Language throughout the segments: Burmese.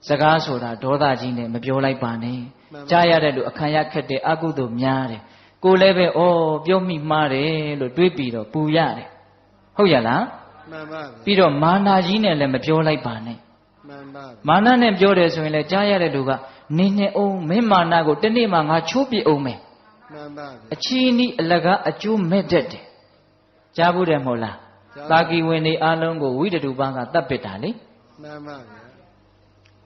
Zaga soda, Doda Jine, Mabiola Bane, Jaya do Akaya Kete, Agudo Miare, Go leve, oh, Biomi Mare, Ludwipido, Puyare. Hoyala? Pido Mana Jine, Mabiola Bane. Mana and Jodes when Jaya Duga, Nine O, Memanago, Tenima, Chupi Ome. A chini laga a chu meded. Jabu de Mola. Taki when the Alongo, we do Banga Tapetali.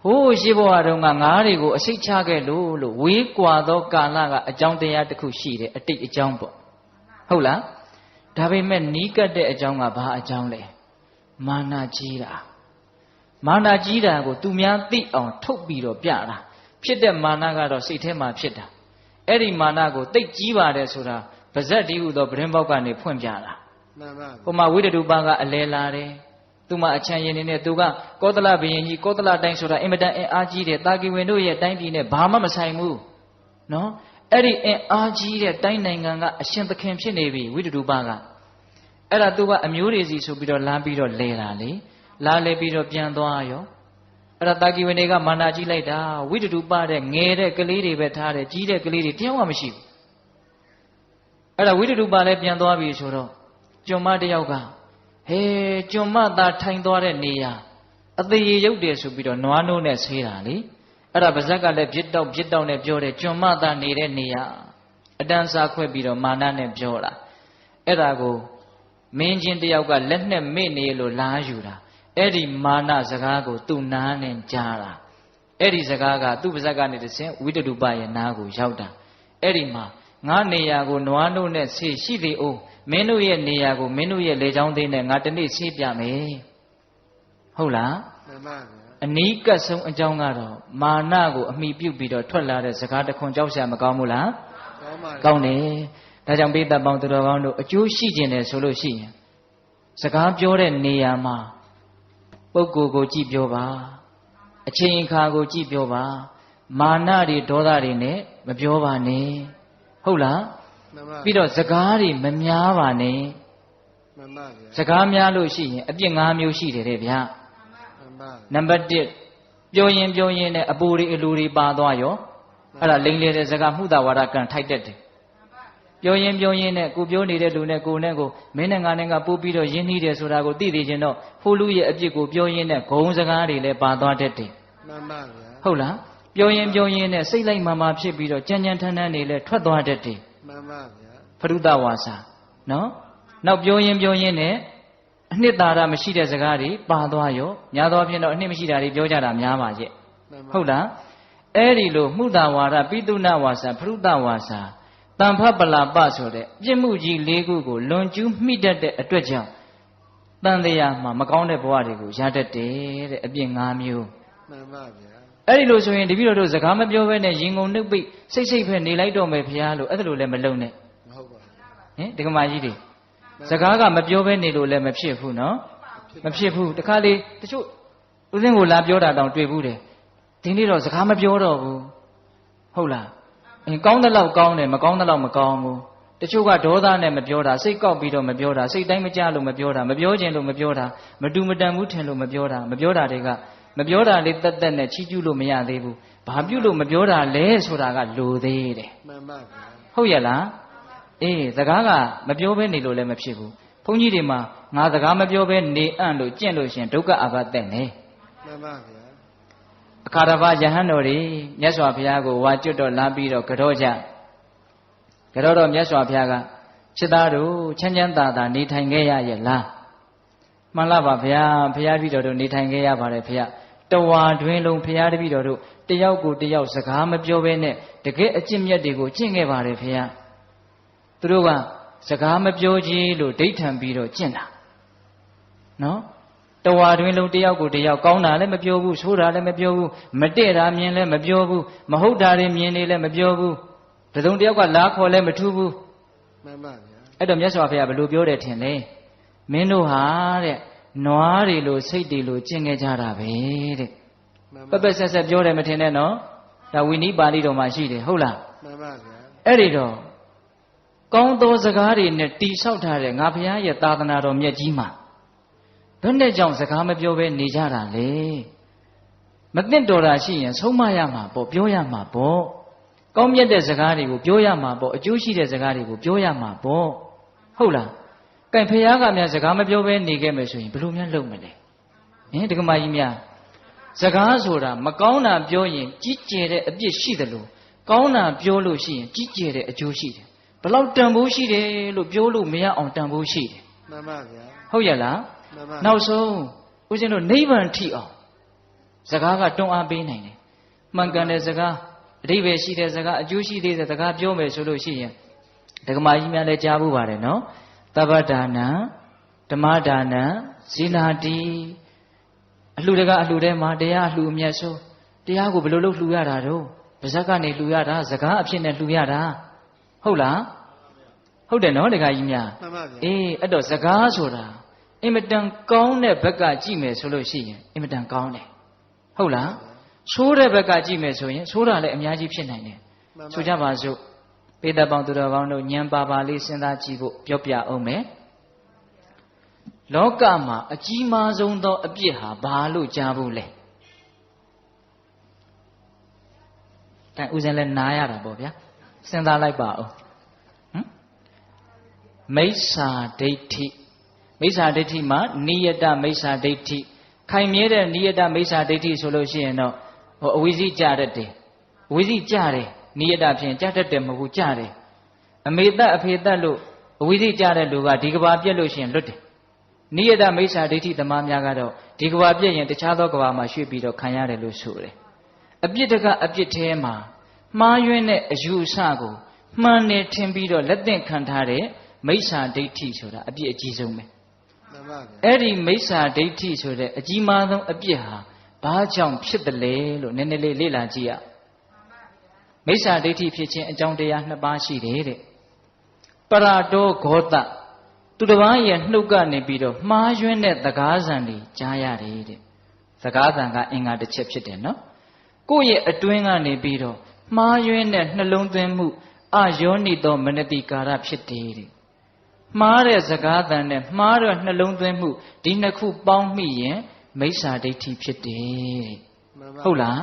Who Shibo Arungangarigo, a Sichage Lulu, we Quado Galaga, a Jonte at the Kushi, a take a jumbo. Hola? Tabi men Nika de a Jonga Ba a Jongle. Mana Jira. Mana Jira go to me on Tobido Piana. Pit the Managa or Sitema Pita. Eri Manago, take Jiva de Sura, Pazati with the Bremboga ne Punjana. Kuma widow Banga a lelare. Tuma a chain in a Duga, Kotala being Kotala Dansura, Imeda and Aji, Taki window yet Dandy, Bama Masaimu. No? Eri and Aji, Dainanga, a Shanta Kempshin Navy, widow Banga. Era Duga, a Murisi, so bido Lambido Lelali, Lale bido Piandoayo. Era Taki Wenega Manaji later, widow Bade, Nere, Galidi, Betare, Gide, Galidi, Tiawamishi. Era widow Bale Piandoabi Suro, Joma de Yoga. Hey, Joma that time door and Nia. At the Yodia Subido, no ness here, Arabazaga left jet down a Jode, Joma that needed Nia. A dancer quebido, Manan and Jola. Erago, Manjin de Yoga, let them mean La Jura. Eddie Mana Zagago, Tu Nan and Jara. Eddie Zagaga, Tu Zagani the same, we do buy a Nago, Jauda. Eddie Ma, Naniago, no ness, she the O. Menu ye Niago, menu ye Lejondi and Natani Sipiame. Hola? A Nika so a Jongaro, Manago, me pupido, Tola, Sakata Conjosa Magamula. Gaune, Tajam beat the bound to the round, a Jew Shijin and Solushi. Sakab Jordan Niama. Boko go Jeep Jova. A chain cargo Jeep Jova. Manadi Dodarine, Mabjova ne. Hola? Pido Zagari, Mamyavane Zagamia Lucy, a being Amushi, Revia. Number did Joyin, a buri illuri badoyo, a lingly Zagamuda Warakan tighted. Joyin, Gubioni de Lune Gunego, Menananga Pupido, Yini de Surago Didino, Hulu Abigo, Joyin, Gonzagari, Le Badodete. Hola, Joyin, say like Mamma Chibido, Janyantanani, Le Twadodete. Paruda wasa, no? Now Bioyin, Nidara Mashida Zagari, Badoyo, Yadovino, Nimishidari, Jojara, Yamaje. Hola, Erilo, Mudawara, Biduna wasa, Paruda wasa, Tampapala Basode, Jemuji, Legugo, Lonju, Midate, a treasure. Dandayama, Maconde Boadigo, Jadate, a being amu. Erilo so individual Zagama Bioven, Jingo Nubi, say penny light on my piano, other lemalone. Eh, the Gamajidi. Zagaga Mabioven, Lemapshifu, no? Mapshifu, the Kali, the shoe. Within will lap Yoda down to a Bude. Tinito Zagama Biodo. Hola. In Gondala Gone, Macondala Macongo. The sugar Doda and Mabioda, say Cobido Mabioda, say Damajalo Mabioda, Mabiojan Mabioda, Madumada Mutelo Mabioda, Mabioda Dega. Mabioda lived that then a Chijulo Mea Debu, Babulo Mabioda less for I got low there. Hoyala? Eh, the Gaga, Mabioven Nilo Lemapshibu. Ponidima, now the Gama Bioven, Ne Ando, Gendosh, Toka about them, eh? Carava Jahanori, Yaswa Piago, Wachuto, Lambido, Kadoja. Kadodo, Yaswa Piaga, Chidaru, Chanjanta, Nitangea Yela. Malava Pia, Piavido, Nitangea Parapia. The one dwindling Piavido, the Yaku, the Yausakama Biovene, the great Jimia de Go, Chingeva Pia. Truga, Sakama Bioji, Lu Dayton Bido, China. No? The one dwindling the Yaku, the Yakona, Lemabiobu, Sura, Lemabiobu, Madera, Mien Lemabiobu, Mahodari, Mien Lemabiobu, the Don Diaga Lak or Lematubu. Adam Yaswapia, Lubio de Tene. Menu hare, noari lo sidi lo chingejara vede. Papa says a Jordan Matineno, that we need Balido Mashidi, Hola. Erido. Gondo Zagari in the tea saltare, Napia, Yatanaro Mejima. Don't they jump the Kamabio Nijara, lay. မသိတော်တာရှိရင်ဆုံးမရမှာပေါ့ပြောရမှာပေါ့ကောင်းမြတ်တဲ့စကားတွေကိုပြောရမှာပေါ့အကျိုးရှိတဲ့စကားတွေကိုပြောရမှာပေါ့ဟုတ်လားကဲဖះကများစကားမပြောဘဲနေခဲ့မယ်ဆိုရင်ဘယ်လိုများလုပ်မလဲဟင်ဒကမာကြီးများစကားဆိုတာမကောင်းတာပြောရင်ကြီးကျယ်တဲ့အပြစ်ရှိတယ်လို့ကောင်းတာပြောလို့ရှိရင်ကြီးကျယ်တဲ့အကျိုးရှိတယ်ဘယ်လောက်တန်ဖိုးရှိတယ်လို့ပြောလို့မရအောင်တန်ဖိုးရှိတယ်မှန်ပါဗျာဟုတ်ရလားမှန်ပါနောက်ဆုံးဦးဇင်းတို့နိဗ္ဗာန်ထိအောင်စကားကတွန်းအားပေးနိုင်တယ်မှန်ကန်တဲ့စကားအဓိပ္ပာယ်ရှိတဲ့စကားအကျိုးရှိတဲ့စကားပြောမယ်ဆိုလို့ရှိရင်ဒကမာကြီးများလည်းကြားဖို့ပါတယ်နော်သဗ္ဗဒါနံဓမ္မဒါနံဇီနာတိအလှူတကအလှူထဲမှာတရားအလှူအမြတ်ဆုံးတရားကိုဘယ်လိုလုပ်လှူရတာတော့ပါဇက်ကနေလှူရတာစကားအဖြစ်နဲ့လှူရတာဟုတ်လားဟုတ်တယ်နော်ဒကာကြီးများမှန်ပါဗျာအေးအဲ့တော့စကားဆိုတာအင်မတန်ကောင်းတဲ့ဘက်ကကြည့်မယ်ဆိုလို့ရှိရင်အင်မတန်ကောင်းတယ်ဟုတ်လားဆိုးတဲ့ဘက်ကကြည့်မယ်ဆိုရင်ဆိုးတာလည်းအများကြီးဖြစ်နိုင်တယ်ဆိုကြပါစို့ပေတပေါင်းသူတော်ကောင်းတို့ဉာဏ်ပါပါလေးစဉ်းစားကြည့်ဖို့ပြောပြအောင်မယ်လောကမှာအကြီးမားဆုံးသောအပြစ်ဟာဘာလို့ကြားဘူးလဲအဲဥစဉ်လည်းနားရတာပေါ့ဗျာစဉ်းစားလိုက်ပါဦးမိစ္ဆာဒိဋ္ဌိမိစ္ဆာဒိဋ္ဌိမှာနိယတမိစ္ဆာဒိဋ္ဌိခိုင်မြဲတဲ့နိယတမိစ္ဆာဒိဋ္ဌိဆိုလို့ရှိရင်တော့အဝိဇ္ဇိကြတတ်တယ်အဝိဇ္ဇိကြတယ်နိယတဖြင့်ကြတတ်တယ်မဟုတ်ဘူးကြတယ်အမေတတ်အဖေတတ်လို့အဝိဇ္ဇိကြတဲ့လူကဒီကဘာပြက်လို့ရှိရင်လွတ်တယ်နိယတမိစ္ဆာဒိဋ္ဌိသမားများကတော့ဒီကဘာပြက်ရင်တခြားသောကဘာမှာရွှေ့ပြီးတော့ခံရတယ်လို့ဆိုတယ်အပြစ်တကအပြစ်ထဲမှာမှားယွင်းတဲ့အယူအဆကိုမှန်တယ်ထင်ပြီးတော့လက်သင့်ခံထားတဲ့မိစ္ဆာဒိဋ္ဌိဆိုတာအပြစ်အကြီးဆုံးပဲမှန်ပါဗျာအဲ့ဒီမိစ္ဆာဒိဋ္ဌိဆိုတဲ့အကြီးမားဆုံးအပြစ်ဟာဘာကြောင့်ဖြစ်တယ်လဲလို့နည်းနည်းလေးလေ့လာကြည့်ရမိစ္ဆာဒိဋ္ဌိဖြစ်ခြင်းအကြောင်းတရား2ပါးရှိတယ်တဲ့ပရတောဂောတသူတစ်ပါးရဲ့နှုတ်ကနေပြီးတော့မှားယွင်းတဲ့သကားဆံတွေကြားရတယ်တဲ့သကားဆံကအင်္ဂါတစ်ချက်ဖြစ်တယ်နော်ကိုယ့်ရဲ့အတွင်းကနေပြီးတော့မှားယွင်းတဲ့နှလုံးသွင်းမှုအယောနိသောမနတိကာရဖြစ်တယ်တဲ့မှားတဲ့စကားသံနဲ့မှားတဲ့နှလုံးသွင်းမှုဒီနှစ်ခုပေါင်းမိရင်မိစ္ဆာဒိဋ္ဌိဖြစ်တယ်တဲ့ဟုတ်လား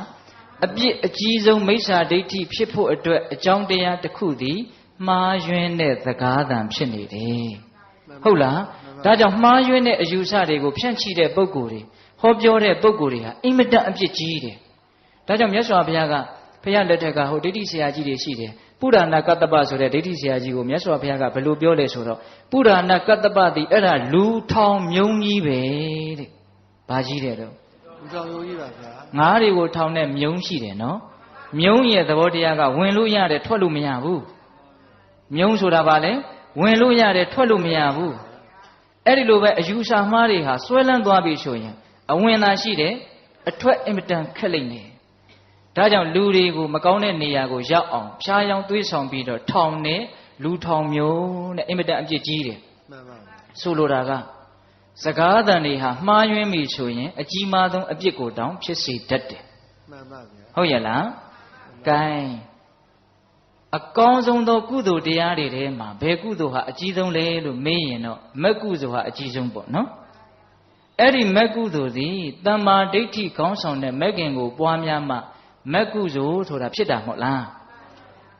အပြစ်အကြီးဆုံးမိစ္ဆာဒိဋ္ဌိဖြစ်ဖို့အတွက်အကြောင်းတရားတစ်ခုသည်မှားယွင်းတဲ့စကားသံဖြစ်နေတယ်ဟုတ်လားဒါကြောင့်မှားယွင်းတဲ့အယူဆတွေကိုဖြန့်ချိတဲ့ပုဂ္ဂိုလ်တွေဟောပြောတဲ့ပုဂ္ဂိုလ်တွေဟာအင်မတန်အပြစ်ကြီးတယ်ဒါကြောင့်မြတ်စွာဘုရားကဘုရားလက်ထက်ကဟိုဒိဋ္ဌိဆရာကြီးတွေရှိတယ်ပုရဏကတ္တပဆိုတဲ့ဒိဋ္ဌိဆရာကြီးကိုမြတ်စွာဘုရားကဘယ်လိုပြောလဲဆိုတော့ပုရဏကတ္တပသည်အဲ့ဒါလူထောင်မြုံကြီးပဲတဲ့ဘာကြီးတယ်တော့လူထောင်မြုံကြီးပါဗျာငါးတွေကိုထောင်တဲ့မြုံရှိတယ်နော်မြုံရဲ့သဘောတရားကဝင်လို့ရတယ်ထွက်လို့မရဘူးမြုံဆိုတာဘာလဲဝင်လို့ရတယ်ထွက်လို့မရဘူးအဲ့ဒီလိုပဲအယူဆမှားတွေဟာဆွဲလန်းသွားပြီဆိုရင်အဝင်သာရှိတယ်အထွက်အင်မတန်ခက်လိမ့်မယ်ဒါကြောင့်လူတွေကိုမကောင်းတဲ့နေရာကိုရောက်အောင်ဖြားယောင်းသွေးဆောင်ပြီးတော့ထောင်နဲ့လူထောင်မျိုးနဲ့အင်မတန်အပြစ်ကြီးတယ်မှန်ပါဆိုလိုတာကစကားသံတွေဟာမှားယွင်းပြီဆိုရင်အကြီးမားဆုံးအပြစ်ကိုတောင်ဖြစ်စေတတ်တယ်မှန်ပါဗျာဟုတ်ရဲ့လားကဲအကောင်းဆုံးသောကုသိုလ်တရားတွေထဲမှာဘယ်ကုသိုလ်ဟာအကြီးဆုံးလဲလို့မေးရင်တော့မက်ကုသိုလ်ဟာအကြီးဆုံးပေါ့နော်အဲ့ဒီမက်ကုသိုလ်သည်တမ္မာဒိဋ္ဌိခေါင်းဆောင်တဲ့မက်ခင်ကိုပွားများမှမက်ကုသိုလ်ဆိုတာဖြစ်တာမဟုတ်လား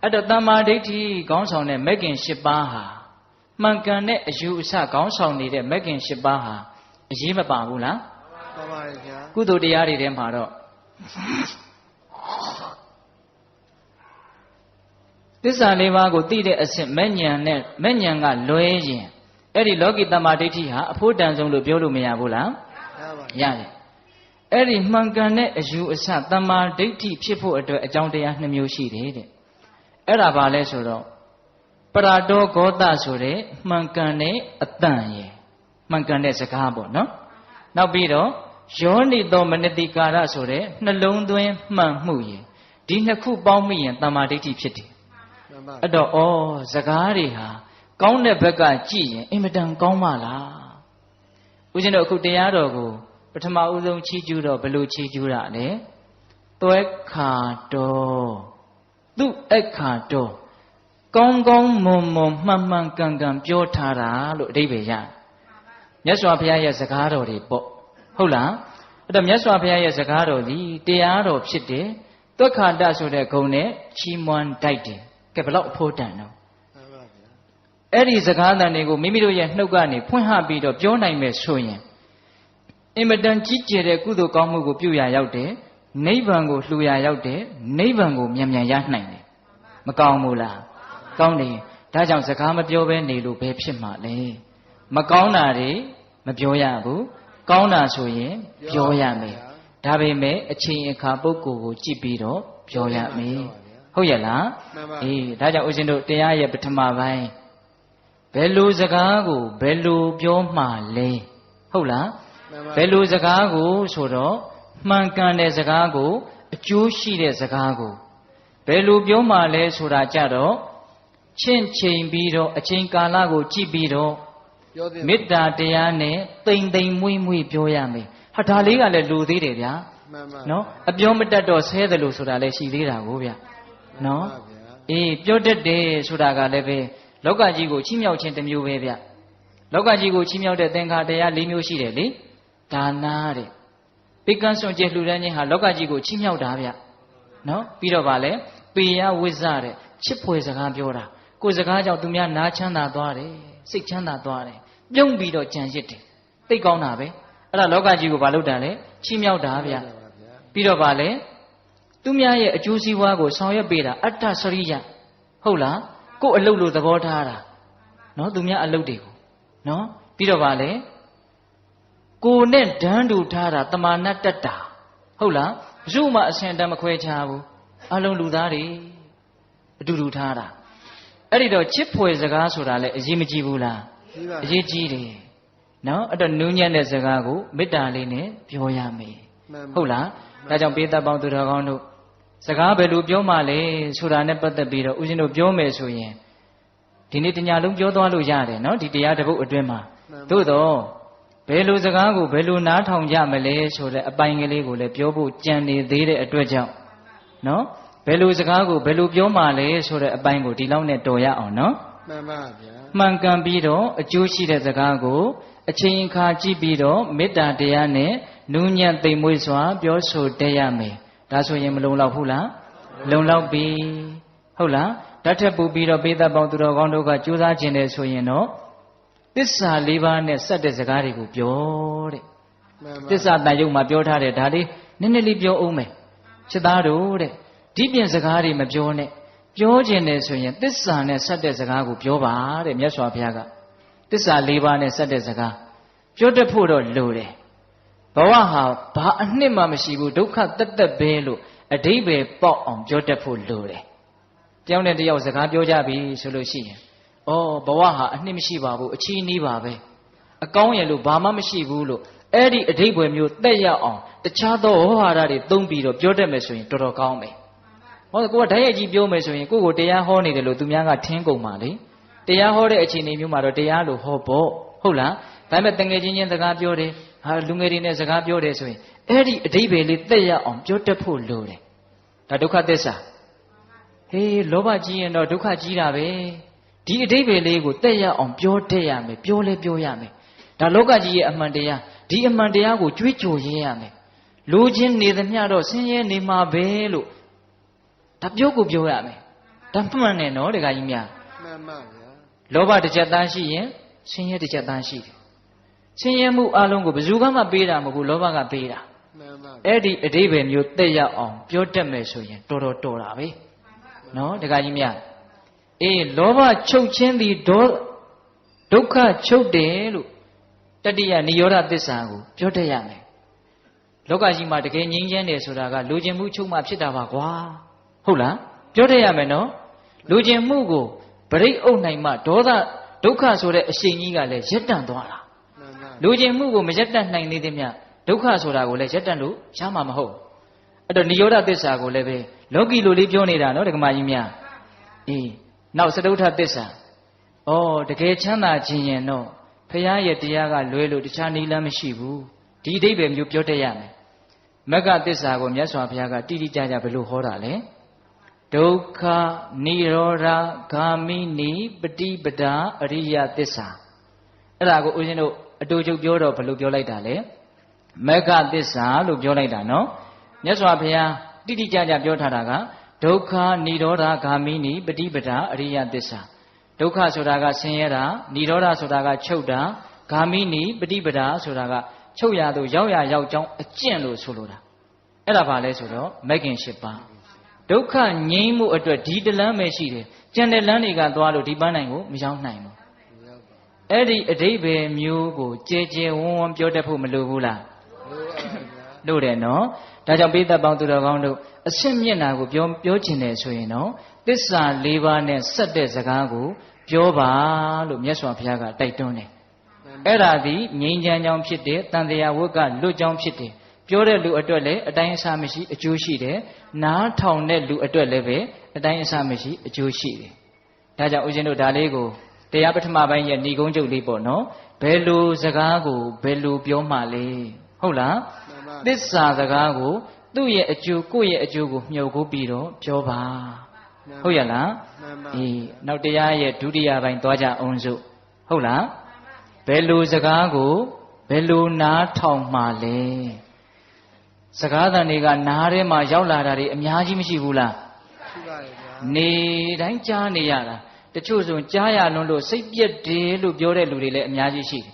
အဲ့တော့တမ္မာဒိဋ္ဌိခေါင်းဆောင်တဲ့မက်ခင်၈ပါးဟာမှန်ကန်တဲ့အယူအဆခေါင်းဆောင်နေတဲ့မက်ခင်၈ပါးဟာအရေးမပါဘူးလားပါပါတယ်ဗျာကုသိုလ်တရားတွေထဲမှာတော့သစ္စာ၄ပါးကိုသိတဲ့အဆင့်မဲ့ဉဏ်နဲ့မဲ့ဉဏ်ကလွဲရင်အဲ့ဒီလောကီတမ္မာဒိဋ္ဌိဟာအဖို့တန်ဆုံးလို့ပြောလို့မရဘူးလားရတယ်အဲ့ဒီမှန်ကန်တဲ့အယူအဆတမ္မာဒိဋ္ဌိဖြစ်ဖို့အတွက်အကြောင်းတရား2မျိုးရှိတယ်တဲ့အဲ့ဒါဘာလဲဆိုတော့ပရတောဂောတဆိုတဲ့မှန်ကန်တဲ့အတန်ရယ်မှန်ကန်တဲ့စကားပေါ့နော်နောက်ပြီးတော့ယောနိသောမနတိကာရဆိုတဲ့နှလုံးသွင်းမှန်မှုရယ်ဒီနှစ်ခုပေါင်းမိရင်တမ္မာဒိဋ္ဌိဖြစ်တယ်အဲ့တော့စကားတွေဟာကောင်းတဲ့ဘက်ကကြည့်ရင်အင်မတန်ကောင်းပါလားဦးဇင်းတို့အခုတရားတော်ကိုပထမဦးဆုံးချီးကျူးတော့ဘယ်လိုချီးကျူးတာလဲသွဲခါတော်သူ့အခါတော်ကောင်းကောင်းမွန်မွန်မှန်မှန်ကန်ကန်ပြောထားတာလို့အဓိပ္ပာယ်ရတယ်မြတ်စွာဘုရားရဲ့စကားတော်တွေပေါ့ဟုတ်လား အဲ့တော့မြတ်စွာဘုရားရဲ့စကားတော်ဒီတရားတော်ဖြစ်တယ်သွက်ခါတဆိုတဲ့ဂုဏ်နဲ့ချီးမွမ်းတိုက်တယ်ကဲဘလောက်အဖို့တန်တော့အဲ့ဒီစကားတန်တွေကိုမိမိတို့ရဲ့နှုတ်ကနေဖွင့်ဟပြီးတော့ပြောနိုင်မယ်ဆိုရင်အင်မတန်ကြီးကျယ်တဲ့ကုသိုလ်ကောင်းမှုကိုပြုရာရောက်တယ်နိဗ္ဗာန်ကိုလှူရာရောက်တယ်နိဗ္ဗာန်ကိုမြန်မြန်ရနိုင်တယ်မကောင်းဘူးလားကောင်းတယ်ဒါကြောင့်စကားမပြောဘဲနေလို့ဘယ်ဖြစ်မှာလဲမကောင်းတာတွေမပြောရဘူးကောင်းတာဆိုရင်ပြောရမယ်ဒါပေမဲ့အချိန်အခါပုဂ္ဂိုလ်ကိုကြည့်ပြီးတော့ပြောရမယ်ဟုတ်ရဲ့လားအေးဒါကြောင့်ဦးဇင်းတို့တရားရဲ့ပထမပိုင်းဘယ်လိုစကားကိုဘယ်လိုပြောမှလဲဟုတ်လားဘယ်လိုစကားကိုဆိုတော့မှန်ကန်တဲ့စကားကိုအကျိုးရှိတဲ့စကားကိုဘယ်လိုပြောမှလဲဆိုတာကြတော့ချင့်ချိန်ပြီးတော့အချိန်ကာလကိုကြည့်ပြီးတော့မေတ္တာတရားနဲ့တိမ်တိမ်မွေ့မွေ့ပြောရမယ်ဟာဒါလေးကလည်းလူသေးတယ်ဗျာနော်အပြောမတတ်တော့ဆဲတယ်လို့ဆိုတာလည်းရှိသေးတာကိုဗျာနော်အေးပြောတတ်တယ်ဆိုတာကလည်းပဲလောကကြီးကိုချီးမြှောက်ခြင်းတစ်မျိုးပဲဗျလောကကြီးကိုချီးမြှောက်တဲ့သင်္ခါတရား၄မျိုးရှိတယ်လေဒါနာတဲ့ပိကံစွန့်ကျဲလှူဒန်းခြင်းဟာလောကကြီးကိုချီးမြှောက်တာဗျနော်ပြီးတော့ဗာလဲပေယဝိဇ္ဇတဲ့ချစ်ဖွယ်စကားပြောတာကိုယ်စကားကြောင့်သူများနားချမ်းသာသွားတယ်စိတ်ချမ်းသာသွားတယ်ပြုံးပြီးတော့ကြံရစ်တယ်သိကောင်းတာပဲအဲ့ဒါလောကကြီးကိုဘာလုပ်တာလဲချီးမြှောက်တာဗျပြီးတော့ဗာလဲသူများရဲ့အကျိုးစီးပွားကိုဆောင်ရွက်ပေးတာအတ္တစရိယဟုတ်လားကိုယ်အလုပ်လို့သဘောထားတာနော်သူများအလုပ်တွေကိုနော်ပြီးတော့ဗာလဲကိုယ်နဲ့ဒန်းတူထားတာတမာနတ္တတာဟုတ်လားဘယ်သူမှအဆင်တမ်းမခွဲခြားဘူးအလုံးလူသားတွေအတူတူထားတာအဲ့ဒီတော့ချစ်ဖွယ်စကားဆိုတာလည်းအရေးမကြီးဘူးလားအရေးကြီးတယ်နော်အဲ့တော့နူးညံ့တဲ့စကားကိုမေတ္တာလေးနဲ့ပြောရမယ်ဟုတ်လားဒါကြောင့်ပေးသက်ပေါင်းသူတော်ကောင်းတို့စကားဘယ်လိုပြောမှလဲဆိုတာနဲ့ပတ်သက်ပြီးတော့ဦးဇင်းတို့ပြောမယ်ဆိုရင်ဒီနေ့တညလုံးပြောသွားလို့ရတယ်နော်ဒီတရားတစ်ပုဒ်အတွင်းမှာသို့တော့ဘယ်လိုစကားကိုဘယ်လိုနားထောင်ကြမလဲဆိုတဲ့အပိုင်းကလေးကိုလည်းပြောဖို့ကြံနေသေးတဲ့အတွက်ကြောင့်နော်ဘယ်လိုစကားကိုဘယ်လိုပြောမှလဲဆိုတဲ့အပိုင်းကိုဒီလောက်နဲ့တော်ရအောင်နော်မှန်ပါဗျာမှန်ကန်ပြီးတော့အကျိုးရှိတဲ့စကားကိုအချိန်အခါကြည့်ပြီးတော့မေတ္တာတရားနဲ့နူးညံ့သိမ်မွေ့စွာပြောဆိုတတ်ရမယ်ဒါဆိုရင်မလုံလောက်ဘူးလားလုံလောက်ပြီဟုတ်လားဓာတ်ထက်ပူပြီးတော့ပေးသက်ပေါင်းသူတော်ကောင်းတို့ကကြိုးစားခြင်းတယ်ဆိုရင်တော့သစ္စာ၄ပါးနဲ့ဆက်တဲ့စကားတွေကိုပြောတဲ့သစ္စာတန်ရုပ်မှာပြောထားတယ်ဒါလေးနည်းနည်းလေးပြောအောင်မယ်ချစ်သားတို့တဲ့ဒီပြင်စကားတွေမပြောနဲ့ပြောခြင်းတယ်ဆိုရင်သစ္စာနဲ့ဆက်တဲ့စကားကိုပြောပါတဲ့မြတ်စွာဘုရားကသစ္စာ၄ပါးနဲ့ဆက်တဲ့စကားပြောတတ်ဖို့တော့လိုတယ်ဘဝဟာဘာအနှစ်မှမရှိဘူးဒုက္ခတက်တက်ပဲလို့အဓိပ္ပာယ်ပေါက်အောင်ပြောတတ်ဖို့လိုတယ်တယောက်နဲ့တယောက်စကားပြောကြပြီဆိုလို့ရှိရင်ဩဘဝဟာအနှစ်မရှိပါဘူးအချီးနှီးပါပဲအကောင်းရလို့ဘာမှမရှိဘူးလို့အဲ့ဒီအဓိပ္ပာယ်မျိုးတက်ရအောင်တခြားသောဝါဒတွေသုံးပြီးတော့ပြောတတ်မယ်ဆိုရင်တော်တော်ကောင်းမယ်ဟောကိုကဓာတ်ရိုက်ကြီးပြောမယ်ဆိုရင်ကိုကိုတရားဟောနေတယ်လို့သူများကထင်းကုန်ပါလေတရားဟောတဲ့အခြေအနေမျိုးမှာတော့တရားလို့ဟောပေါ့ဟုတ်လားဒါပေမဲ့တငယ်ချင်းချင်းစကားပြောတယ်ဟာလူငယ်တွေနဲ့စကားပြောတယ်ဆိုရင်အဲ့ဒီအဓိပ္ပာယ်လေးတက်ရအောင်ပြောတတ်ဖို့လိုတယ်ဒါဒုက္ခသစ္စာဟေးလောဘကြီးရင်တော့ဒုက္ခကြီးတာပဲဒီအဓိပ္ပာယ်လေးကိုတက်ရအောင်ပြောတတ်ရမယ်ပြောလဲပြောရမယ်ဒါလောကကြီးရဲ့အမှန်တရားဒီအမှန်တရားကိုကြွေးကြော်ရင်းရမယ်လူချင်းနေသမျှတော့ဆင်းရဲနေမှာပဲလို့ဒါပြောကိုပြောရမယ်ဒါမှန်တယ်နော်တခါကြီးများမှန်ပါဗျာလောဘတစ်ချက်သားရှိရင်ဆင်းရဲတစ်ချက်သားရှိတယ်ဆင်းရဲမှုအလုံးကိုဘယ်သူမှပေးတာမဟုတ်ဘူးလောဘကပေးတာမှန်ပါအဲ့ဒီအဓိပ္ပာယ်မျိုးတက်ရအောင်ပြောတတ်မယ်ဆိုရင်တော်တော်တော်တာပဲနော်တခါကြီးများအေးလောဘချုပ်ခြင်းသည်ဒုက္ခချုပ်တယ်လို့တတိယနိရောဓသစ္စာကိုပြောတတ်ရမယ်လောကကြီးမှာတကယ်ငြိမ်းချမ်းတယ်ဆိုတာကလူကျင်မှုချုပ်မှဖြစ်တာပါကွာဟုတ်လားပြောတတ်ရမယ်နော်လူကျင်မှုကိုပရိအုပ်နိုင်မှဒေါသဒုက္ခဆိုတဲ့အရှိန်ကြီးကလည်းရက်တန့်သွားတာလူကျင်မှုကိုမရက်တန့်နိုင်သေးသည်မြဒုက္ခဆိုတာကိုလည်းရက်တန့်လို့ရမှာမဟုတ်အဲ့တော့နိရောဓသစ္စာကိုလည်းပဲလောကီလိုလေးပြောနေတာနော်ဒကမာကြီးများအေးနောက်စတုထသစ္စာဩတကယ်ချမ်းသာခြင်းရင်တော့ဖရာရဲ့တရားကလွဲလို့တခြားနည်းလမ်းမရှိဘူးဒီအဓိပ္ပာယ်မျိုးပြောတတ်ရမယ်မဂ္ဂသစ္စာကိုမြတ်စွာဘုရားကတိတိကျကျဘယ်လိုဟောတာလဲဒုက္ခនិရောဓဂာမိနိပฏิပဒါအရိယသစ္စာအဲ့ဒါကိုဦးဇင်းတို့အတူချုပ်ပြောတော့ဘယ်လိုပြောလိုက်တာလဲ မက္ခသစ္စာလို့ပြောလိုက်တာနော်မြတ်စွာဘုရားတိတိကျကျပြောထားတာကဒုက္ခនិရောဓဂ ामि နိပฏิပဒါအရိယသစ္စာဒုက္ခဆိုတာကဆင်းရဲတာនិရောဓဆိုတာကချုပ်တာဂ ामि နိပฏิပဒါဆိုတာကချုပ်ရသို့ရောက်ရရောက်ကြောင်းအကျင့်လို့ဆိုလိုတာအဲ့ဒါဘာလဲဆိုတော့မဂ်ခင်၈ပါးဒုက္ခငြိမ်းမှုအတွက်ဒီတလမ်းပဲရှိတယ်ကျန်တဲ့လမ်းတွေကသွားလို့ဒီပန်းနိုင်ကိုမရောက်နိုင်ဘူးအဲ့ဒီအဓိပ္ပာယ်မျိုးကိုကြဲကြဲဝန်းဝန်းပြောတတ်ဖို့မလိုဘူးလားလို့တယ်နော်ဒါကြောင့်ပိဿပေါင်းသူတော်ကောင်းတို့အရှင်းမျက်နာကိုပြောချင်တယ်ဆိုရင်တော့သစ္စာ၄ပါးနဲ့ဆက်တဲ့စကားကိုပြောပါလို့မြတ်စွာဘုရားကတိုက်တွန်းတယ်အဲ့ဒါသည်ငြိမ်းချမ်းကြောင်းဖြစ်တယ်တန်တရားဝတ်ကလွတ်ကြောင်းဖြစ်တယ်ပြောတဲ့လူအတွက်လည်းအတိုင်းအဆမရှိအကျိုးရှိတယ်နားထောင်တဲ့လူအတွက်လည်းပဲအတိုင်းအဆမရှိအကျိုးရှိတယ်ဒါကြောင့်ဦးဇင်းတို့ဒါလေးကိုတရားပထမပိုင်းရဲ့ဏိဂုံးချုပ်လေးပေါ့နော်ဘယ်လိုစကားကိုဘယ်လိုပြောမှလဲဟုတ်လားသစ္စာစကားကိုသူ့ရဲ့အကျိုးကိုယ့်ရဲ့အကျိုးကိုမြှုပ်ကိုပြီးတော့ပြောပါဟုတ်ရလားအေးနောက်တရားရဲ့ဒုတိယပိုင်းသွားကြအောင်စို့ဟုတ်လားဘယ်လိုစကားကိုဘယ်လိုနားထောင်မှလဲစကားသံတွေကနားထဲမှာရောက်လာတာတွေအများကြီးမရှိဘူးလားရှိပါတယ်ဗျာနေတိုင်းကြားနေရတာတချို့ဆိုကြားရလွန်းလို့စိတ်ပြက်တယ်လို့ပြောတဲ့လူတွေလည်းအများကြီးရှိတယ်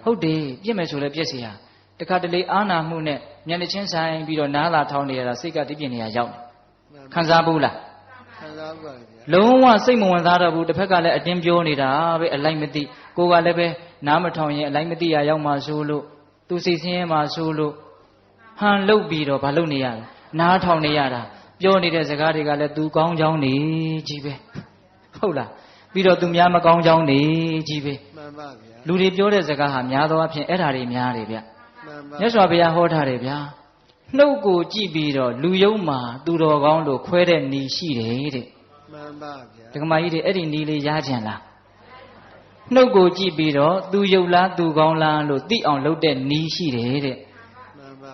ဟုတ်တယ်ပြက်မယ်ဆိုလည်းပြက်စီဟာတခါတလေအာနာမှုနဲ့မျက်နှာချင်းဆိုင်ပြီးတော့နားလာထောင်းနေရတာစိတ်ကတိပြင်းနေရရောက်တယ်ခံစားဘူးလားခံစားဘူးပါဗျာလုံးဝစိတ်မဝင်စားတော့ဘူးတစ်ဖက်ကလည်းအတင်းပြောနေတာပဲအလိုက်မသိကိုယ်ကလည်းပဲနားမထောင်ရင်အလိုက်မသိရရောက်မှဆိုလို့သူစိတ်ဆင်းရဲမှဆိုလို့ဟန်လုတ်ပြီးတော့ဘာလုပ်နေရလဲနားထောင်နေရတာပြောနေတဲ့စကားတွေကလည်းသူကောင်းကြောင်းနေကြီးပဲဟုတ်လားပြီးတော့သူများမကောင်းကြောင်းနေကြီးပဲမှန်ပါဗျာလူတွေပြောတဲ့စကားဟာများသောအားဖြင့်အဲ့ဓာတွေများတယ်ဗျမြတ်စွာဘုရားဟောထားတယ်ဗျာနှုတ်ကိုကြည့်ပြီးတော့လူယုံမှာသူတော်ကောင်းလို့ခွဲတဲ့နီရှိတယ်တဲ့မှန်ပါဗျာဒကမာကြီးတွေအဲ့ဒီနီလေးရကြင်လားနှုတ်ကိုကြည့်ပြီးတော့သူယုတ်လားသူကောင်းလားလို့သိအောင်လုပ်တဲ့နီရှိတယ်တဲ့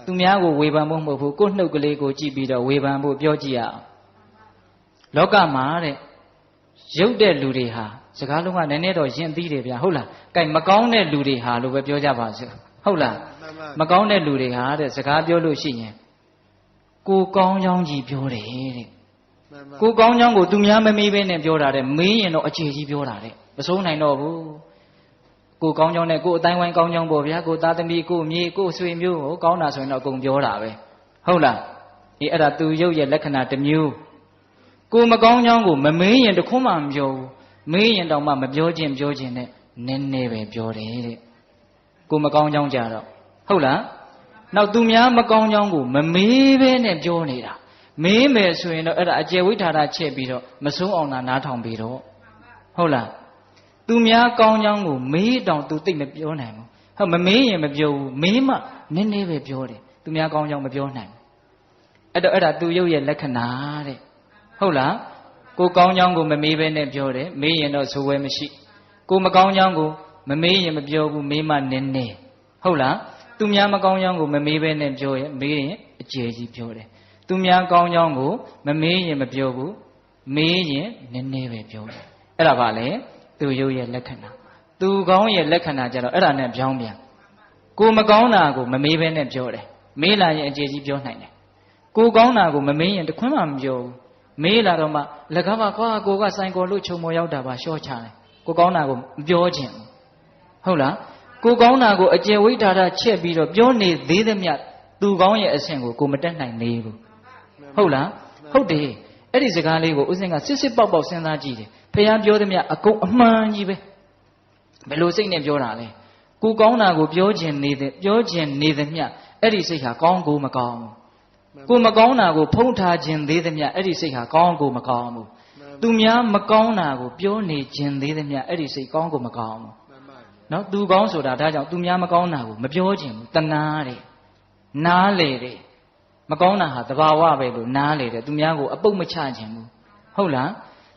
သူများကိုဝေဖန်ဖို့မဟုတ်ဘူးကိုယ့်နှုတ်ကလေးကိုကြည့်ပြီးတော့ဝေဖန်ဖို့ပြောကြည့်ရအောင်လောကမှာတဲ့ရုပ်တဲ့လူတွေဟာစကားလုံးကနည်းနည်းတော့ယဉ်သိတယ်ဗျာဟုတ်လားကဲမကောင်းတဲ့လူတွေဟာလို့ပဲပြောကြပါစို့ဟုတ်လားမကောင်းတဲ့လူတွေဟာတဲ့စကားပြောလို့ရှိရင်ကိုကောင်းကြောင်းကြီးပြောတယ်တဲ့ကိုကောင်းကြောင်းကိုသူများမမေးဘဲနဲ့ပြောတာတဲ့မေးရင်တော့အခြေကြီးပြောတာတဲ့မစိုးနိုင်တော့ဘူးကိုကောင်းကြောင်းနဲ့ကိုအတိုင်းဝိုင်းကောင်းကြောင်းပေါ့ဗျာကိုသားသမီးကိုမြေကိုဆွေမျိုးကိုကောင်းတာဆိုရင်တော့အကုန်ပြောတာပဲဟုတ်လားအေးအဲ့ဒါသူရုပ်ရဲ့လက္ခဏာတစ်မျိုးကိုမကောင်းကြောင်းကိုမမေးရင်တခွန်းမှမပြောဘူးမေးရင်တောင်မှမပြောခြင်းနဲ့နည်းနည်းပဲပြောတယ်တဲ့ကိုမကောင်းကြောင်းကြတော့ဟုတ်လားနောက်သူများမကောင်းကြောင်းကိုမမေးဘဲနဲ့ပြောနေတာမေးမယ်ဆိုရင်တော့အဲ့ဒါအကျယ်ဝိထာတာချက်ပြီးတော့မဆုံးအောင်သာနားထောင်ပြီးတော့ဟုတ်လားသူများကောင်းကြောင်းကိုမေးတောင်သူသိမပြောနိုင်ဘူးဟုတ်မမေးရင်မပြောဘူးမေးမှနည်းနည်းပဲပြောတယ်သူများကောင်းကြောင်းမပြောနိုင်ဘူးအဲ့တော့အဲ့ဒါသူရုပ်ရဲ့လက္ခဏာတဲ့ဟုတ်လားကိုကောင်းကြောင်းကိုမမေးဘဲနဲ့ပြောတယ်မေးရင်တော့ဇိုးဝဲမရှိကိုမကောင်းကြောင်းကိုမမေးရင်မပြောဘူးမေးမှနည်းနည်းဟုတ်လားသူများမကောင်းကြောင်းကိုမမေးဘဲနဲ့ပြောရင်မေးရင်အကျယ်ကြီးပြောတယ်သူများကောင်းကြောင်းကိုမမေးရင်မပြောဘူးမေးရင်နည်းနည်းပဲပြောတယ်အဲ့ဒါပါလေသူရုပ်ရဲ့လက္ခဏာသူကောင်းရဲ့လက္ခဏာကြတော့အဲ့ဒါနဲ့ပြောင်းပြန်ကိုမကောင်းတာကိုမမေးဘဲနဲ့ပြောတယ်မေးလာရင်အကျယ်ကြီးပြောနိုင်တယ်ကိုကောင်းတာကိုမမေးရင်တခွန်းမှမပြောဘူးမေးလာတော့မှလကားပါကွာကိုကစိုင်ကော်လို့ခြုံမော်ရောက်တာပါရှော့ချတယ်ကိုကောင်းတာကိုမပြောခြင်းဟုတ်လားကိုကောင်းတာကိုအကျယ်ဝိထာတာချက်ပြီးတော့ပြောနေသေးသမျှသူကောင်းရဲ့အဆင့်ကိုကိုမတက်နိုင်သေးဘူးဟုတ်လားဟုတ်တယ်အဲ့ဒီစကားလေးကိုဦးစင်ကစစ်စစ်ပေါက်ပေါက်စဉ်းစားကြည့်တယ်ဖခင်ပြောသမျှအကုန်အမှန်ကြီးပဲဘယ်လိုစိတ်နဲ့ပြောတာလဲကိုကောင်းတာကိုပြောခြင်းနေသမျှအဲ့ဒီစိတ်ဟာကောင်းကိုမကောင်းဘူးကိုမကောင်းတာကိုဖုံးထားခြင်းသေးသမျှအဲ့ဒီစိတ်ဟာကောင်းကိုမကောင်းဘူးသူများမကောင်းတာကိုပြောနေခြင်းသေးသမျှအဲ့ဒီစိတ်ကောင်းကိုမကောင်းဘူးနော်သူကောင်းဆိုတာဒါကြောင့်သူများမကောင်းတာကိုမပြောခြင်းဘူးတနာတယ်နားလေတယ်မကောင်းတာဟာသဘာဝပဲလို့နားလေတယ်သူများကိုအပုတ်မချခြင်းဘူးဟုတ်လား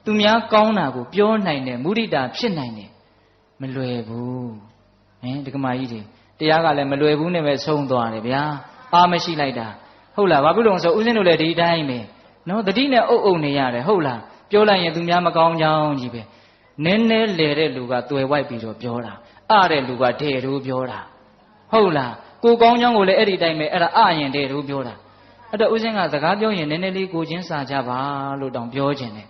သူများကောင်းတာကိုပြောနိုင်တယ်မုဒိတာဖြစ်နိုင်တယ်မလွယ်ဘူးဒကမာကြီးတွေတရားကလည်းမလွယ်ဘူးနဲ့ပဲဆုံးသွားတယ်ဗျာအားမရှိလိုက်တာဟုတ်လားဘာဖြစ်လို့ဆိုဦးဇင်းတို့လည်းဒီတိုင်းပဲနော်တတိနဲ့အုပ်နေရတယ်ဟုတ်လားပြောလိုက်ရင်သူများမကောင်းကြောင်းကြီးပဲနည်းနည်းလေတဲ့လူကတွယ်ဝိုက်ပြီးတော့ပြောတာတဲ့လူကတဲ့တို့ပြောတာဟုတ်လား ကိုကောင်းကြောင်းကိုလည်းအဲ့ဒီတိုင်းပဲအဲ့ဒါအရင်တည်းတို့ပြောတာအဲ့တော့ဦးဇင်းကစကားပြောရင်နည်းနည်းလေးကိုချင်းစာကြပါလို့တောင်ပြောခြင်းတယ်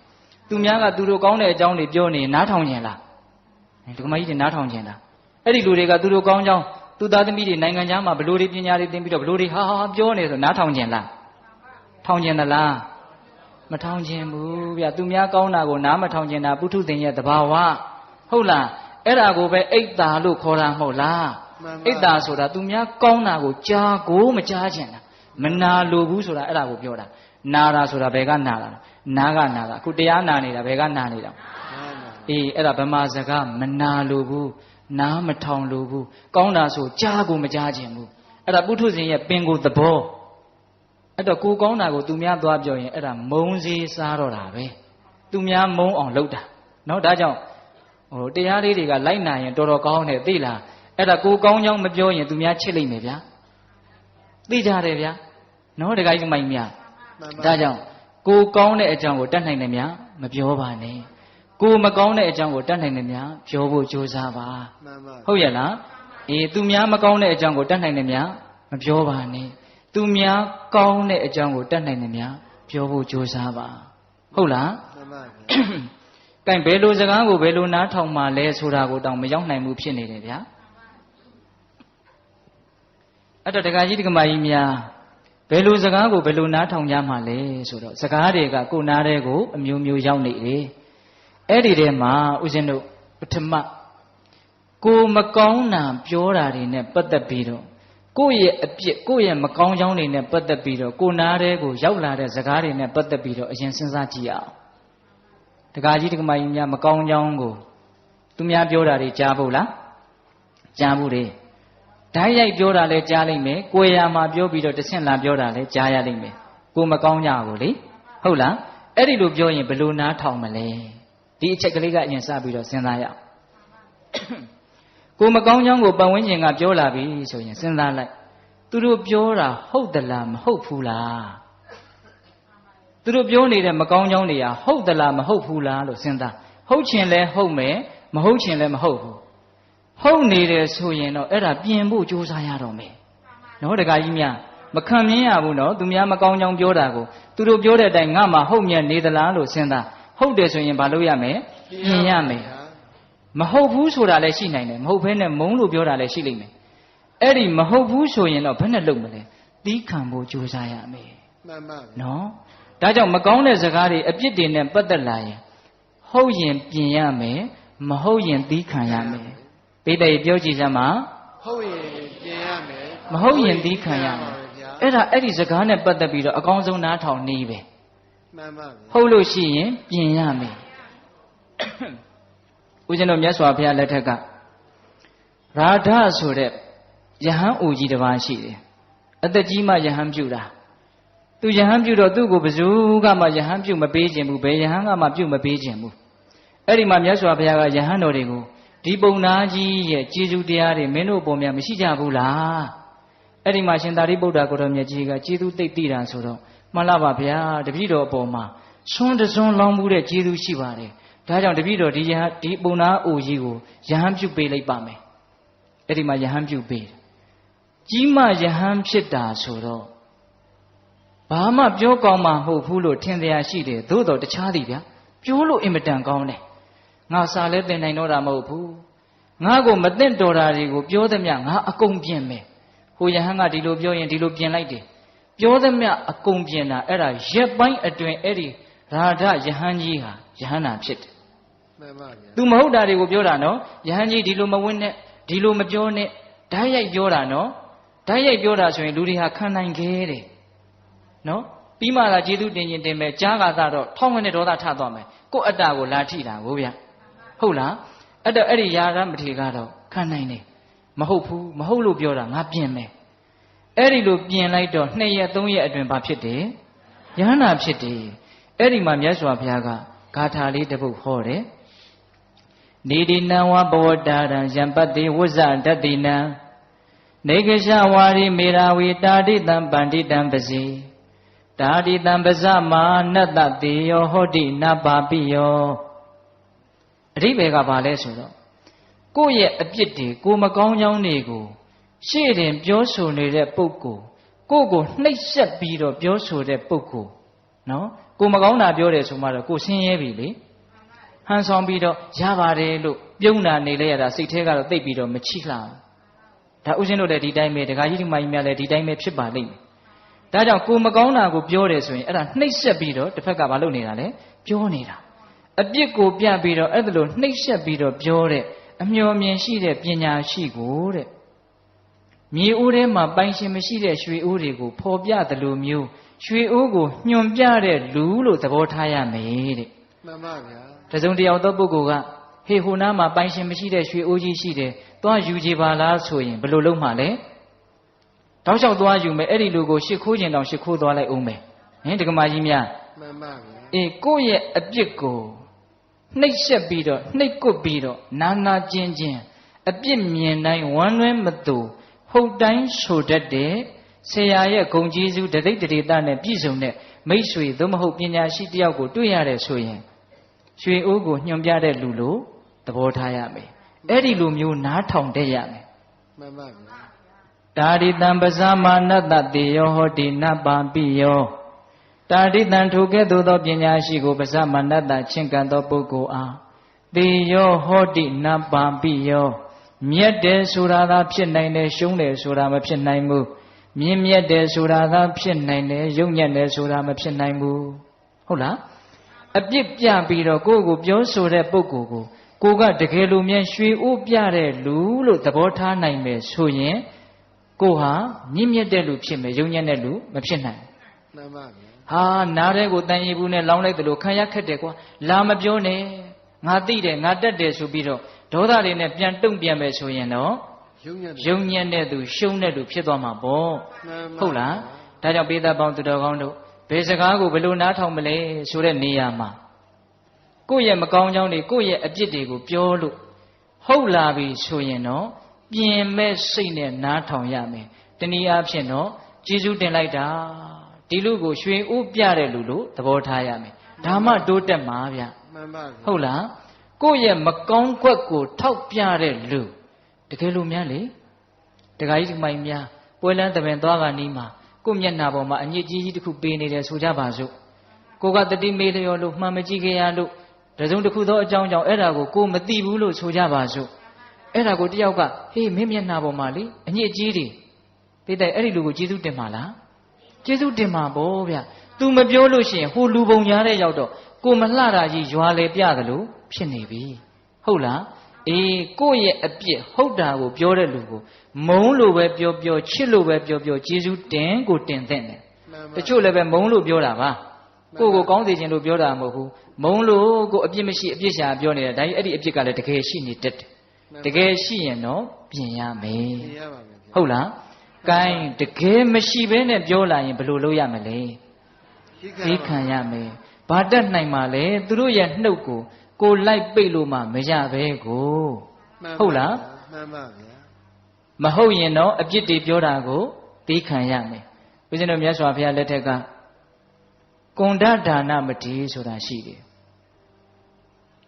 သူများကသူတို့ကောင်းတဲ့အကြောင်းတွေပြောနေနားထောင်ခြင်းလားဒီကမကြီးတွေနားထောင်ခြင်းလားအဲ့ဒီလူတွေကသူတို့ကောင်းကြောင်းသူသားသမီးတွေနိုင်ငံခြားမှာဘလို့တွေပညာတွေသင်ပြီးတော့ဘလို့တွေဟာပြောနေဆိုနားထောင်ခြင်းလားထောင်ခြင်းသလားမထောင်ခြင်းဘူးဗျသူများကောင်းတာကိုနားမထောင်ခြင်းတာပုထုသင်ရဲ့သဘာဝဟုတ်လားအဲ့ဒါကိုပဲအိတ်တာလို့ခေါ်တာမဟုတ်လားအိတ်တာဆိုတာသူများကောင်းတာကိုကြားကိုမကြားခြင်းတာမနာလိုဘူးဆိုတာအဲ့ဒါကိုပြောတာနာတာဆိုတာဘယ်ကနာတာနာကနာတာအခုတရားနာနေတာဘယ်ကနာနေတာအေးအဲ့ဒါဗမာစကားမနာလိုဘူးနားမထောင်လိုဘူးကောင်းတာဆိုကြားကိုမကြားခြင်းဘူးအဲ့ဒါပုထုဇဉ်ရဲ့ပင်ကိုယ်သဘောအဲ့တော့ကိုကောင်းတာကိုသူများသွားပြောရင်အဲ့ဒါမုံစေးစားတော့တာပဲသူများမုံအောင်လုပ်တာနော်ဒါကြောင့်ဟိုတရားလေးတွေကလိုက်နာရင်တော်တော်ကောင်းတယ်သိလားအဲ့ဒါကိုကောင်းကြောင်းမပြောရင်သူများချစ်လိမ့်မယ်ဗျာသိကြတယ်ဗျာနော်တခါကြီးမိုင်များဒါကြောင့်ကိုကောင်းတဲ့အကြောင်းကိုတတ်နိုင်တယ်များမပြောပါနဲ့ကိုမကောင်းတဲ့အကြောင်းကိုတတ်နိုင်တယ်များပြောဖို့ကြိုးစားပါဟုတ်ရဲ့လားအေးသူများမကောင်းတဲ့အကြောင်းကိုတတ်နိုင်တယ်များမပြောပါနဲ့သူများကောင်းတဲ့အကြောင်းကိုတတ်နိုင်တယ်များပြောဖို့ကြိုးစားပါဟုတ်လားကဲဘယ်လိုစကားကိုဘယ်လိုနားထောင်မှလဲဆိုတာကိုတောင်မရောက်နိုင်ဘူးဖြစ်နေတယ်ဗျာအဲ့တော့ဒကာကြီးဒကာမကြီးများဘယ်လိုစကားကိုဘယ်လိုနားထောင်ကြမှလဲဆိုတော့စကားတွေကကိုယ်နားတဲ့ကိုအမျိုးမျိုးရောက်နေတယ်အဲ့ဒီထဲမှာဦးဇင်းတို့ပထမကိုမကောင်းတာပြောတာတွေနဲ့ပတ်သက်ပြီးတော့ကိုယ့်ရဲ့အပြစ်ကိုယ့်ရဲ့မကောင်းကြောင်းတွေနဲ့ပတ်သက်ပြီးတော့ကိုနားတဲ့ကိုရောက်လာတဲ့စကားတွေနဲ့ပတ်သက်ပြီးတော့အရင်စဉ်းစားကြည့်အောင်ဒကာကြီးဒကာမကြီးများမကောင်းကြောင်းကိုသူများပြောတာတွေကြားဖို့လားကြားဘူးလေဓာတ်ရိုက်ပြောတာလည်းကြားလိမ့်မယ်ကိုယ်ရာမှာပြောပြီးတော့တဆင့်လာပြောတာလည်းကြားရလိမ့်မယ်ကိုမကောင်းကြဘူးလေဟုတ်လားအဲ့ဒီလိုပြောရင်ဘယ်လိုနားထောင်မလဲဒီအချက်ကလေးကအရင်စပြီးတော့စဉ်းစားရအောင်ကိုမကောင်းကြောင်းကိုပတ်ဝန်းကျင်ကပြောလာပြီဆိုရင်စဉ်းစားလိုက်သူတို့ပြောတာဟုတ်သလားမဟုတ်ဘူးလားသူတို့ပြောနေတဲ့မကောင်းကြောင်းတွေကဟုတ်သလားမဟုတ်ဘူးလားလို့စဉ်းစားဟုတ်ချင်လဲဟုတ်မယ်မဟုတ်ချင်လဲမဟုတ်ဘူးဟုတ်နေတယ်ဆိုရင်တော့အဲ့ဒါပြင်ဖို့ကြိုးစားရတော့မယ်နော်တခါကြီးများမခံမြင်ရဘူးနော်သူများမကောင်းကြောင်းပြောတာကိုသူတို့ပြောတဲ့အတိုင်းငါမှဟုတ်မြတ်နေသလားလို့စဉ်းစားဟုတ်တယ်ဆိုရင်ဘာလုပ်ရမလဲပြင်ရမယ်မဟုတ်ဘူးဆိုတာလည်းရှိနိုင်တယ်မဟုတ်ဘဲနဲ့မုန်းလို့ပြောတာလည်းရှိလိမ့်မယ်အဲ့ဒီမဟုတ်ဘူးဆိုရင်တော့ဘယ်နဲ့လုပ်မလဲသီးခံဖို့ကြိုးစားရမယ်မှန်ပါနော်ဒါကြောင့်မကောင်းတဲ့စကားတွေအပြစ်တွေနဲ့ပတ်သက်လာရင်ဟုတ်ရင်ပြင်ရမယ်မဟုတ်ရင်သီးခံရမယ်ပိဋကပြောကြည့်စမ်းပါဟုတ်ရင်ပြင်ရမယ်မဟုတ်ရင်သီးခံရမယ်အဲ့ဒါအဲ့ဒီစကားနဲ့ပတ်သက်ပြီးတော့အကောင်းဆုံးနားထောင်နေပဲမှန်ပါဟုတ်လို့ရှိရင်ပြင်ရမယ်ဦးဇင်းတို့မြတ်စွာဘုရားလက်ထက်ကရာဓဆိုတဲ့ယဟန်အိုကြီးတစ်ပါးရှိတယ်အသက်ကြီးမှယဟန်ပြုတာသူယဟန်ပြုတော့သူ့ကိုဘယ်သူကမှယဟန်ပြုမပေးခြင်းဘူးဘယ်ယဟန်ကမှပြုမပေးခြင်းဘူးအဲ့ဒီမှာမြတ်စွာဘုရားကယဟန်တော်တွေကိုဒီပုံနာကြီးရဲ့ကျေးဇူးတရားတွေမင်းတို့ပေါ်မှာမရှိကြဘူးလားအဲ့ဒီမှာရှင်သာရိပုတ္တရာကိုတော်မြတ်ကြီးကကျေးဇူးသိပ်သိတာဆိုတော့မှန်လားပါဗျာတပည့်တော်အပေါ်မှာဆွန်းတစွန်းလောင်းမှုတဲ့ကျေးဇူးရှိပါတယ်ဒါကြောင့်တပည့်တော်ဒီပုံနာအိုကြီးကိုယဟန်ပြုပေးလိုက်ပါမယ်အဲ့ဒီမှာယဟန်ပြုပေးကြီးမှယဟန်ဖြစ်တာဆိုတော့ဘာမှပြောကောင်းမှာမဟုတ်ဘူးလို့ထင်တရားရှိတယ်သို့တော်တခြားသည်ဗျာပြောလို့အင်မတန်ကောင်းတယ်ငါစာလဲသင်နိုင်တော့တာမဟုတ်ဘူးငါကိုမသိတော်တာတွေကိုပြောသမျှငါအကုန်ပြင်မယ်ဟိုယဟန်ကဒီလိုပြောရင်ဒီလိုပြင်လိုက်တယ်ပြောသမျှအကုန်ပြင်တာအဲ့ဒါရက်ပိုင်းအတွင်းအဲ့ဒီရာဓယဟန်ကြီးဟာယဟန်နာဖြစ်တယ်မှန်ပါဗျာသူမဟုတ်တာတွေကိုပြောတာနော်ယဟန်ကြီးဒီလိုမဝင်းနဲ့ဒီလိုမပြောနဲ့ဓာတ်ရိုက်ပြောတာနော်ဓာတ်ရိုက်ပြောတာဆိုရင်လူတွေဟာခံနိုင်ခဲ့တယ်နော်ပြီးမှလာကျေးဇူးတင်ရင်တင်မယ်ကြားကသာတော့ထောင်းကနေဒေါသထသွားမယ်ကိုယ့်အတ္တကိုလာထိတာကိုဗျဟုတ်လားအဲ့တော့အဲ့ဒီယာရမထေကတော့ခံနိုင်တယ်မဟုတ်ဘူးမဟုတ်လို့ပြောတာငါပြင်မယ်အဲ့ဒီလိုပြင်လိုက်တော့2ရက်3ရက်အတွင်းဘာဖြစ်တယ်ယဟန္တာဖြစ်တယ်အဲ့ဒီမှာမြတ်စွာဘုရားကဂါထာလေးတစ်ပုဒ်ဟောတယ်နေဒီနံဝဘဝတာရံယံပတ္တိဝဇ္ဇတတိနံနေကရှဝါရိမေရာဝီတာတိတံပန္တိတံပစီတာတိတံပဇမာနတ္တတိယောဟောတိနပါပိယောအဓိပ္ပာယ်ကဘာလဲဆိုတော့ကိုယ့်ရဲ့အပြစ်တွေကိုမကောင်းကြောင်းတွေကို ရှေ့တင်ပြောဆိုနေတဲ့ပုဂ္ဂိုလ်ကိုနှိပ်စက်ပြီးတော့ပြောဆိုတဲ့ပုဂ္ဂိုလ်နော်ကိုမကောင်းတာပြောတယ်ဆိုမှတော့ကိုဆင်းရဲပြီလေဟန်ဆောင်ပြီးတော့ရပါတယ်လို့ပြုံးတာနေလဲရတာစိတ်ထဲကတော့တိတ်ပြီးတော့မချိလှဘူးဒါဥစဉ်တို့လည်းဒီတိုင်းပဲဒကာကြီးဒီမကြီးများလည်းဒီတိုင်းပဲဖြစ်ပါလိမ့်မယ်ဒါကြောင့်ကိုမကောင်းတာကိုပြောတယ်ဆိုရင်အဲ့ဒါနှိပ်စက်ပြီးတော့တစ်ဖက်ကမလုပ်နေတာလေပြောနေတာအပြစ်ကိုပြပြီးတော့အဲ့ဒါလိုနှိပ်စက်ပြီးတော့ပြောတဲ့အမျှော်မြင်ရှိတဲ့ပညာရှိကိုတဲ့မြေအိုးထဲမှာပိုင်ရှင်မရှိတဲ့ရွှေအိုးတွေကိုဖော်ပြတယ်လို့မျိုးရွှေအိုးကိုညွန်ပြတဲ့လူလို့သဘောထားရမယ်တဲ့မှန်ပါဗျာတစုံတယောက်သောပုဂ္ဂိုလ်ကဟေဟိုနားမှာပိုင်ရှင်မရှိတဲ့ရွှေအိုးကြီးရှိတယ်သွားယူကြပါလားဆိုရင်ဘယ်လိုလုပ်မှလဲတောက်လျှောက်သွားယူမယ်အဲ့ဒီလူကိုရှ िख ိုးကျင်တောင်ရှ िख ိုးသွားလိုက်အောင်မယ်ဟင်ဒကမာကြီးများမှန်ပါဗျာအေးကိုယ့်ရဲ့အပြစ်ကိုနှိပ်စက်ပြီးတော့နှိပ်ကွပ်ပြီးတော့နာကျင်အပြစ်မြင်တိုင်းဝမ်းလွဲမသူဟုတ်တိုင်းဆိုတတ်တဲ့ဆရာရဲ့ဂုဏ်ကျေးဇူးတတိတ်တရေတနဲ့ပြည့်စုံတဲ့မိတ်ဆွေသို့မဟုတ်ပညာရှိတယောက်ကိုတွေ့ရတယ်ဆိုရင်ရွှေအိုးကိုညွှန်ပြတဲ့လူလို့သဘောထားရမယ်အဲ့ဒီလိုမျိုးနားထောင်တတ်ရမယ်မှန်ပါဗျာတာရိတံပဇာမာနတတေယောဟောတိနပံပိယောတာရိတံထိုကဲ့သို့သောပညာရှိကိုပဇာမာနတချင်းကံသောပုဂ္ဂိုလ်အားတေယောဟောတိနပံပိယောမြတ်တယ်ဆိုတာသာဖြစ်နိုင်တယ်ရှုံးတယ်ဆိုတာမဖြစ်နိုင်ဘူးမြင်မြတ်တယ်ဆိုတာသာဖြစ်နိုင်တယ်ယုံညံ့တယ်ဆိုတာမဖြစ်နိုင်ဘူးဟုတ်လားအပြစ်ပြပြီးတော့ကိုယ့်ကိုပြောဆိုတဲ့ပုဂ္ဂိုလ်ကိုကတကယ်လို့မြန်ရွှေအိုးပြတဲ့လူလို့သဘောထားနိုင်မယ်ဆိုရင်ကိုဟာမြင့်မြတ်တဲ့လူဖြစ်မယ်ယုံညံ့တဲ့လူမဖြစ်နိုင်မှန်ပါဗျာဟာနားတဲ့ကိုတန်ရီဘူးနဲ့လောင်းလိုက်တယ်လို့ခံရခက်တယ်ကွာလာမပြောနဲ့ငါသိတယ်ငါတက်တယ်ဆိုပြီးတော့ဒေါသတွေနဲ့ပြန်တုံ့ပြန်မယ်ဆိုရင်တော့ယုံညံ့တဲ့သူရှုံးတဲ့သူဖြစ်သွားမှာပေါ့ဟုတ်လားဒါကြောင့်ပေးသက်ပေါင်းသူတော်ကောင်းတို့ဘယ်စကားကိုဘယ်လိုနားထောင်မလဲဆိုတဲ့နေရာမှာကိုယ့်ရဲ့မကောင်းကြောင်းတွေကိုယ့်ရဲ့အပြစ်တွေကိုပြောလို့ဟုတ်လာပြီဆိုရင်တော့ပြင်မဲ့စိတ်နဲ့နားထောင်ရမယ်တနည်းအားဖြင့်တော့ကျေးဇူးတင်လိုက်တာဒီလူကိုရွှေအိုးပြတဲ့လူလို့သဘောထားရမယ်ဒါမှတိုးတက်မှာဗျမှန်ပါဟုတ်လားကိုယ့်ရဲ့မကောင်းကွက်ကိုထောက်ပြတဲ့လူတကယ်လို့များလေတခါကြီးဒီမိုင်များပွဲလန်းတပင်သွားကနီးမှာကိုယ့်မျက်နှာပေါ်မှာအညစ်ကြီးတစ်ခုပေးနေတယ်ဆိုကြပါစို့ကိုကတတိမေးလျော်လို့မှန်မကြည့်ကြရလို့တစုံတစ်ခုသောအကြောင်းကြောင့်အဲ့ဒါကိုမသိဘူးလို့ဆိုကြပါစို့အဲ့ဒါကိုတယောက်ကဟေးမင်းမျက်နှာပေါ်မှာလေအညစ်ကြီးတွေတိတ်အဲ့ဒီလူကိုကျေးဇူးတင်ပါလားကျေးဇူးတင်ပါဗောဗျာ तू မပြောလို့ရှိရင်ဟိုလူပုံညာတဲ့ရောက်တော့ကိုမလှတာကြီးရွာလေပြသလိုဖြစ်နေပြီဟုတ်လားအေးကိုယ့်ရဲ့အပြစ်ဟုတ်တာကိုပြောတဲ့လူကိုမုန်းလို့ပဲပြောချစ်လို့ပဲပြောကျေးဇူးတင်ကိုတင်သင့်တယ်တချို့လည်းပဲမုန်းလို့ပြောတာပါကိုကောင်းစေခြင်းလို့ပြောတာမဟုတ်ဘူးမုန်းလို့ကိုအပြစ်မရှိအပြစ်ရှာပြောနေတာဒါကြီးအဲ့ဒီအပြစ်ကလည်းတကယ်ရှိနေတတ်တယ်တကယ်ရှိရင်တော့ပြင်ရမယ်ဟုတ်လားကဲတကယ်မရှိဘဲနဲ့ပြောလာရင်ဘယ်လိုလုပ်ရမလဲသိခံရမယ်ဘာတတ်နိုင်မှာလဲသူတို့ရဲ့နှုတ်ကိုလိုက်ပိတ်လို့မှမရပဲကိုဟုတ်လားမှန်ပါဗျာမဟုတ်ရင်တော့အပြစ်တွေပြောတာကိုသိခံရမယ်ဦးဇင်းတို့မြတ်စွာဘုရားလက်ထက်ကကွန်ဒဒါနမတိဆိုတာရှိတယ်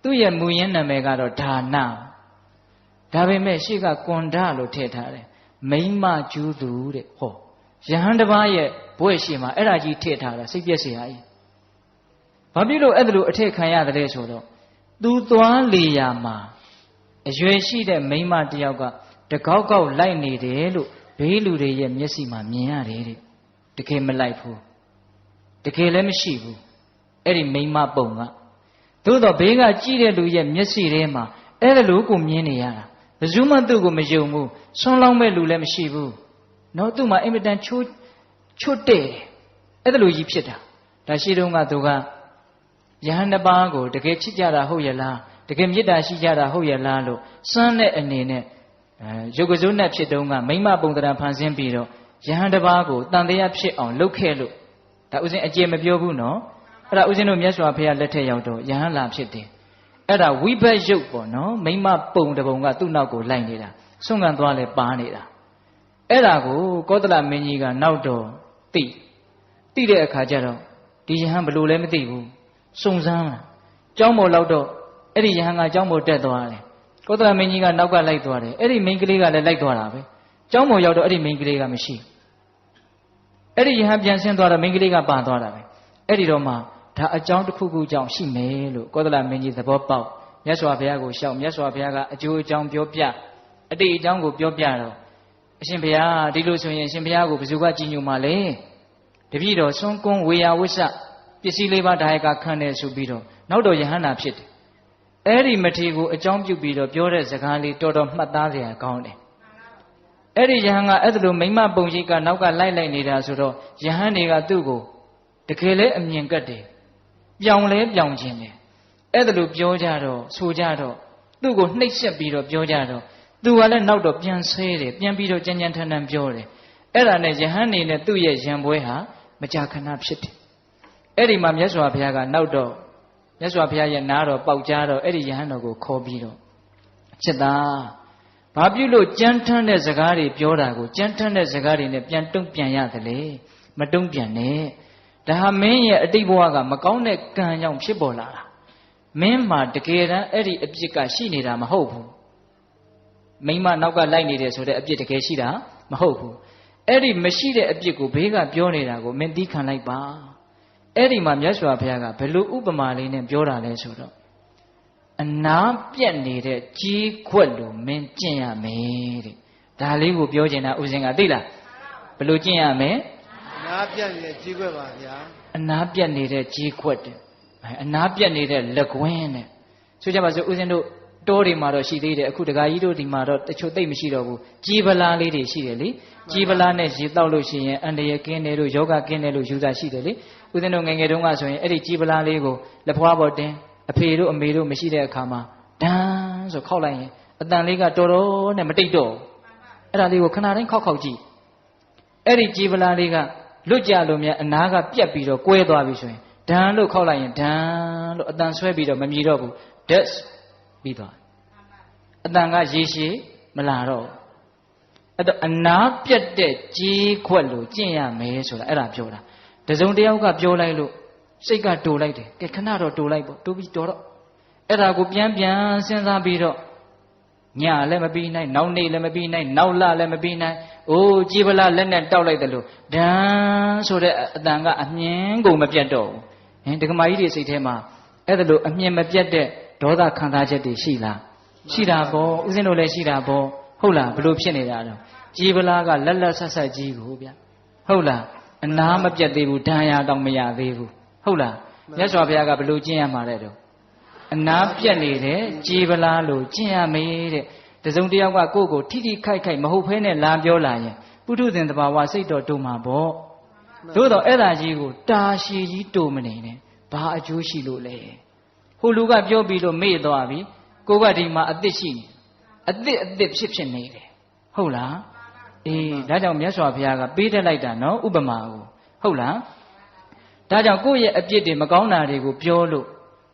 သူ့ရဲ့မူရင်းနာမည်ကတော့ဒါနဒါပေမဲ့ရှေ့ကကွန်ဒလို့ထည့်ထားတယ်မိမကျူးသူတဲ့ဟောယဟန်တစ်ပါးရဲ့ဘွဲ့ရှိမှာအဲ့ဒါကြီးထည့်ထားတာစိတ်ပြည့်စရာကြီးဘာဖြစ်လို့အဲ့ဒါလိုအထည့်ခံရတယ်လဲဆိုတော့သူသွားလေရာမှာအရွယ်ရှိတဲ့မိမတယောက်ကတကောက်ကောက်လိုက်နေတယ်လို့ဘေးလူတွေရဲ့မျက်စိမှာမြင်ရတယ်တဲ့တကယ်မလိုက်ဘူးတကယ်လည်းမရှိဘူးအဲ့ဒီမိမပုံကသို့တော့ဘေးကကြည့်တဲ့လူရဲ့မျက်စိထဲမှာအဲ့ဒါလိုကိုမြင်နေရတာဘယ်သူမှသူ့ကိုမယုံဘူးဆွန်းလောင်းမဲ့လူလည်းမရှိဘူးနော်သူ့မှာအင်မတန်ချွတ်တဲ့အဲ့ဒါလိုကြီးဖြစ်တာဒါရှိတုန်းကသူကယဟန်တစ်ပါးကိုတကယ်ချစ်ကြတာဟုတ်ရဲ့လားတကယ်မေတ္တာရှိကြတာဟုတ်ရဲ့လားလို့စမ်းတဲ့အနေနဲ့ရုပ်ကစိုးနဲ့ဖြစ်တုန်းကမိမပုံတရံဖန်ဆင်းပြီးတော့ယဟန်တစ်ပါးကိုတန်တရားဖြစ်အောင်လုပ်ခဲ့လို့ဒါဥစဉ်အကျေမပြောဘူးနော်အဲ့ဒါဥစဉ်တို့မြတ်စွာဘုရားလက်ထက်ရောက်တော့ယဟန်လာဖြစ်တယ်အဲ့ဒါဝိဘတ်ရုပ်ပေါ့နော်မိမပုံတပုံကသူ့နောက်ကိုလိုက်နေတာဆွန့်ခံသွားလဲပါနေတာအဲ့ဒါကိုကောသလမင်းကြီးကနောက်တော့သိတဲ့အခါကျတော့ဒီယဟန်ဘယ်လိုလဲမသိဘူးစုံစမ်းလာကျောင်းပေါ်လောက်တော့အဲ့ဒီယဟန်ကကျောင်းပေါ်တက်သွားတယ်ကောသလမင်းကြီးကနောက်ကလိုက်သွားတယ်အဲ့ဒီမိန်းကလေးကလည်းလိုက်သွားတာပဲ ကျောင်းပေါ်ရောက်တော့အဲ့ဒီမိန်းကလေးကမရှိအဲ့ဒီယဟန်ပြန်ဆင်းသွားတော့မိန်းကလေးကပါသွားတာပဲအဲ့ဒီတော့မှဒါအကြောင်းတစ်ခုခုကြောင့်ရှိမယ်လို့ကောသလမင်းကြီးသဘောပေါက်မြတ်စွာဘုရားကိုရှောက်မြတ်စွာဘုရားကအကျိုးအကြောင်းပြောပြအတိတ်အကြောင်းကိုပြောပြတော့အရှင်ဘုရားဒီလိုဆိုရင်အရှင်ဘုရားကိုဘယ်သူကကြည်ညိုမှာလဲတပည့်တော်ဆွမ်းကွန်းဝေယဝိဆပစ္စည်းလေးပါးဒါယကခံတယ်ဆိုပြီးတော့နောက်တော့ယဟန္တာဖြစ်တယ်အဲ့ဒီမထေကိုအကြောင်းပြုပြီးတော့ပြောတဲ့စကားလေးတော်တော်မှတ်သားစရာကောင်းတယ်အဲ့ဒီယဟန်ကအဲ့ဒါလိုမိမပုံရိပ်ကနောက်ကလိုက်နေတာဆိုတော့ယဟန်တွေကသူ့ကိုတကယ်လဲအမြင်ကတ်တယ်ပြောင်းလဲပြောင်းခြင်းတယ်အဲ့ဒါလိုပြောကြတော့ဆိုကြတော့သူ့ကိုနှိပ်စက်ပြီးတော့ပြောကြတော့သူကလည်းနောက်တော့ပြန်ဆဲတယ်ပြန်ပြီးတော့ကြမ်းကြမ်းထန်ထန်ပြောတယ်အဲ့ဒါနဲ့ယဟန်နေနဲ့သူ့ရဲ့ရံပွဲဟာမကြာခဏဖြစ်တယ်အဲ့ဒီမှာမြတ်စွာဘုရားကနောက်တော့မြတ်စွာဘုရားရဲ့နားတော်ပေါက်ကြားတော့အဲ့ဒီယဟန်တော်ကိုခေါ်ပြီးတော့จิตသားဘာပြုလို့ကြမ်းထမ်းတဲ့စကားတွေပြောတာကိုကြမ်းထမ်းတဲ့စကားတွေနဲ့ပြန်တုံ့ပြန်ရတယ်လေမတုံ့ပြန်နဲ့ဒါဟာမင်းရဲ့အတိတ်ဘဝကမကောင်းတဲ့ကံကြောင့်ဖြစ်ပေါ်လာတာမင်းမှာတကယ်တမ်းအဲ့ဒီအပြစ်ကရှိနေတာမဟုတ်ဘူးမိမနောက်ကလိုက်နေတယ်ဆိုတဲ့အပြစ်တကယ်ရှိတာမဟုတ်ဘူးအဲ့ဒီမရှိတဲ့အပြစ်ကိုဘေးကပြောနေတာကိုမင်းသိခံလိုက်ပါအဲ့ဒီမှာမြတ်စွာဘုရားကဘယ်လိုဥပမာလေးနဲ့ပြောတာလဲဆိုတော့အနာပြက်နေတဲ့ကြီးခွက်လိုမင်းကျင့်ရမယ်တဲ့ဒါလေးကိုပြောချင်တာဥစဉ်ကသိလားဘယ်လိုကျင့်ရမလဲအနာပြက်နေတဲ့ကြီးခွက်ပါဗျာအနာပြက်နေတဲ့ကြီးခွက်တဲ့အနာပြက်နေတဲ့လက်ကွင်းတဲ့ဆိုကြပါစို့ဥစဉ်တို့တောတွေမှာတော့ရှိသေးတယ်အခုတက္ကကြီးတို့ဒီမှာတော့တချို့သိမ့်မရှိတော့ဘူးကြီးပလားလေးတွေရှိတယ်လေကြီးပလားနဲ့ရေတောက်လို့ရှိရင်အန္တရာယ်ကင်းတယ်လို့ယောဂကင်းတယ်လို့ယူဆရှိတယ်လေဥစဉ်တို့ငယ်ငယ်တုန်းကဆိုရင်အဲ့ဒီကြီးပလားလေးကိုလက်ဖွားပေါ်တင်အဖေတို့အမေတို့မရှိတဲ့အခါမှာဒန်းဆိုခောက်လိုက်ရင်အတန်လေးကတော်တော်နဲ့မတိတ်တော့အဲ့ဒါလေးကိုခဏတိုင်းခောက်ခောက်ကြည့်အဲ့ဒီကြီးပလားလေးကလွတ်ကြလို့မြတ်အနာကပြက်ပြီးတော့ကွဲသွားပြီဆိုရင်ဒန်းလို့ခောက်လိုက်ရင်ဒန်းလို့အတန်ဆွဲပြီးတော့မမြည်တော့ဘူး that's ပြီးသွားအတန်ကရေရှည်မလာတော့အဲ့တော့အနာပြက်တဲ့ကြီးခွက်လို့ကျင့်ရမယ်ဆိုတာအဲ့ဒါပြောတာတစုံတယောက်ကပြောလိုက်လို့စိတ်ကတိုလိုက်တယ်ကဲခဏတော့တိုလိုက်ပေါ့တိုးပြီးတော်တော့အဲ့ဒါကိုပြန်စဉ်းစားပြီးတော့ညလည်းမပြီးနိုင်နောက်နေ့လည်းမပြီးနိုင်နောက်လလည်းမပြီးနိုင်အိုးကြီးပလားလက်နဲ့တောက်လိုက်တယ်လို့ဒန်းဆိုတဲ့အတန်ကအမြင်ကုန်မပြတ်တော့ဘူးဟင်ဒကမာကြီးတွေစိတ်ထဲမှာအဲ့ဒါလို့အမြင်မပြတ်တဲ့ဒေါသခံစားချက်တွေရှိလားရှိတာပေါ့ဥစဉ်တို့လည်းရှိတာပေါ့ဟုတ်လားဘလို့ဖြစ်နေတာတော့ကြီးပလားကလက်လက်ဆက်ဆက်ကြီးကိုဗျဟုတ်လားအနာမပြတ်သေးဘူးဒဏ်ရာတောင်မရသေးဘူးဟုတ်လားမြတ်စွာဘုရားကဘလို့ကျင့်ရမှာလဲတော့အနာပြတ်နေတဲ့ကြီးပလားလို့ကျင့်ရမေးတဲ့တစုံတယောက်ကကိုယ့်ကိုထိထိခိုက်ခိုက်မဟုတ်ဖဲနဲ့လာပြောလာရင်ပုထုဇဉ်တဘာဝစိတ်တော်တုံမှာပေါ့သို့တော့အဲ့ဒါကြီးကိုတာရှည်ကြီးတုံမနေနဲ့ဘာအကျိုးရှိလို့လဲဟိုလူကပြောပြီးလို့မေ့သွားပြီကိုကဒီမှာအသစ်ရှိနေအသစ်ဖြစ်နေတယ်ဟုတ်လားအေးဒါကြောင့်မြတ်စွာဘုရားကပေးတတ်လိုက်တာနော်ဥပမာကိုဟုတ်လားဒါကြောင့်ကိုယ့်ရဲ့အပြစ်တွေမကောင်းတာတွေကိုပြောလို့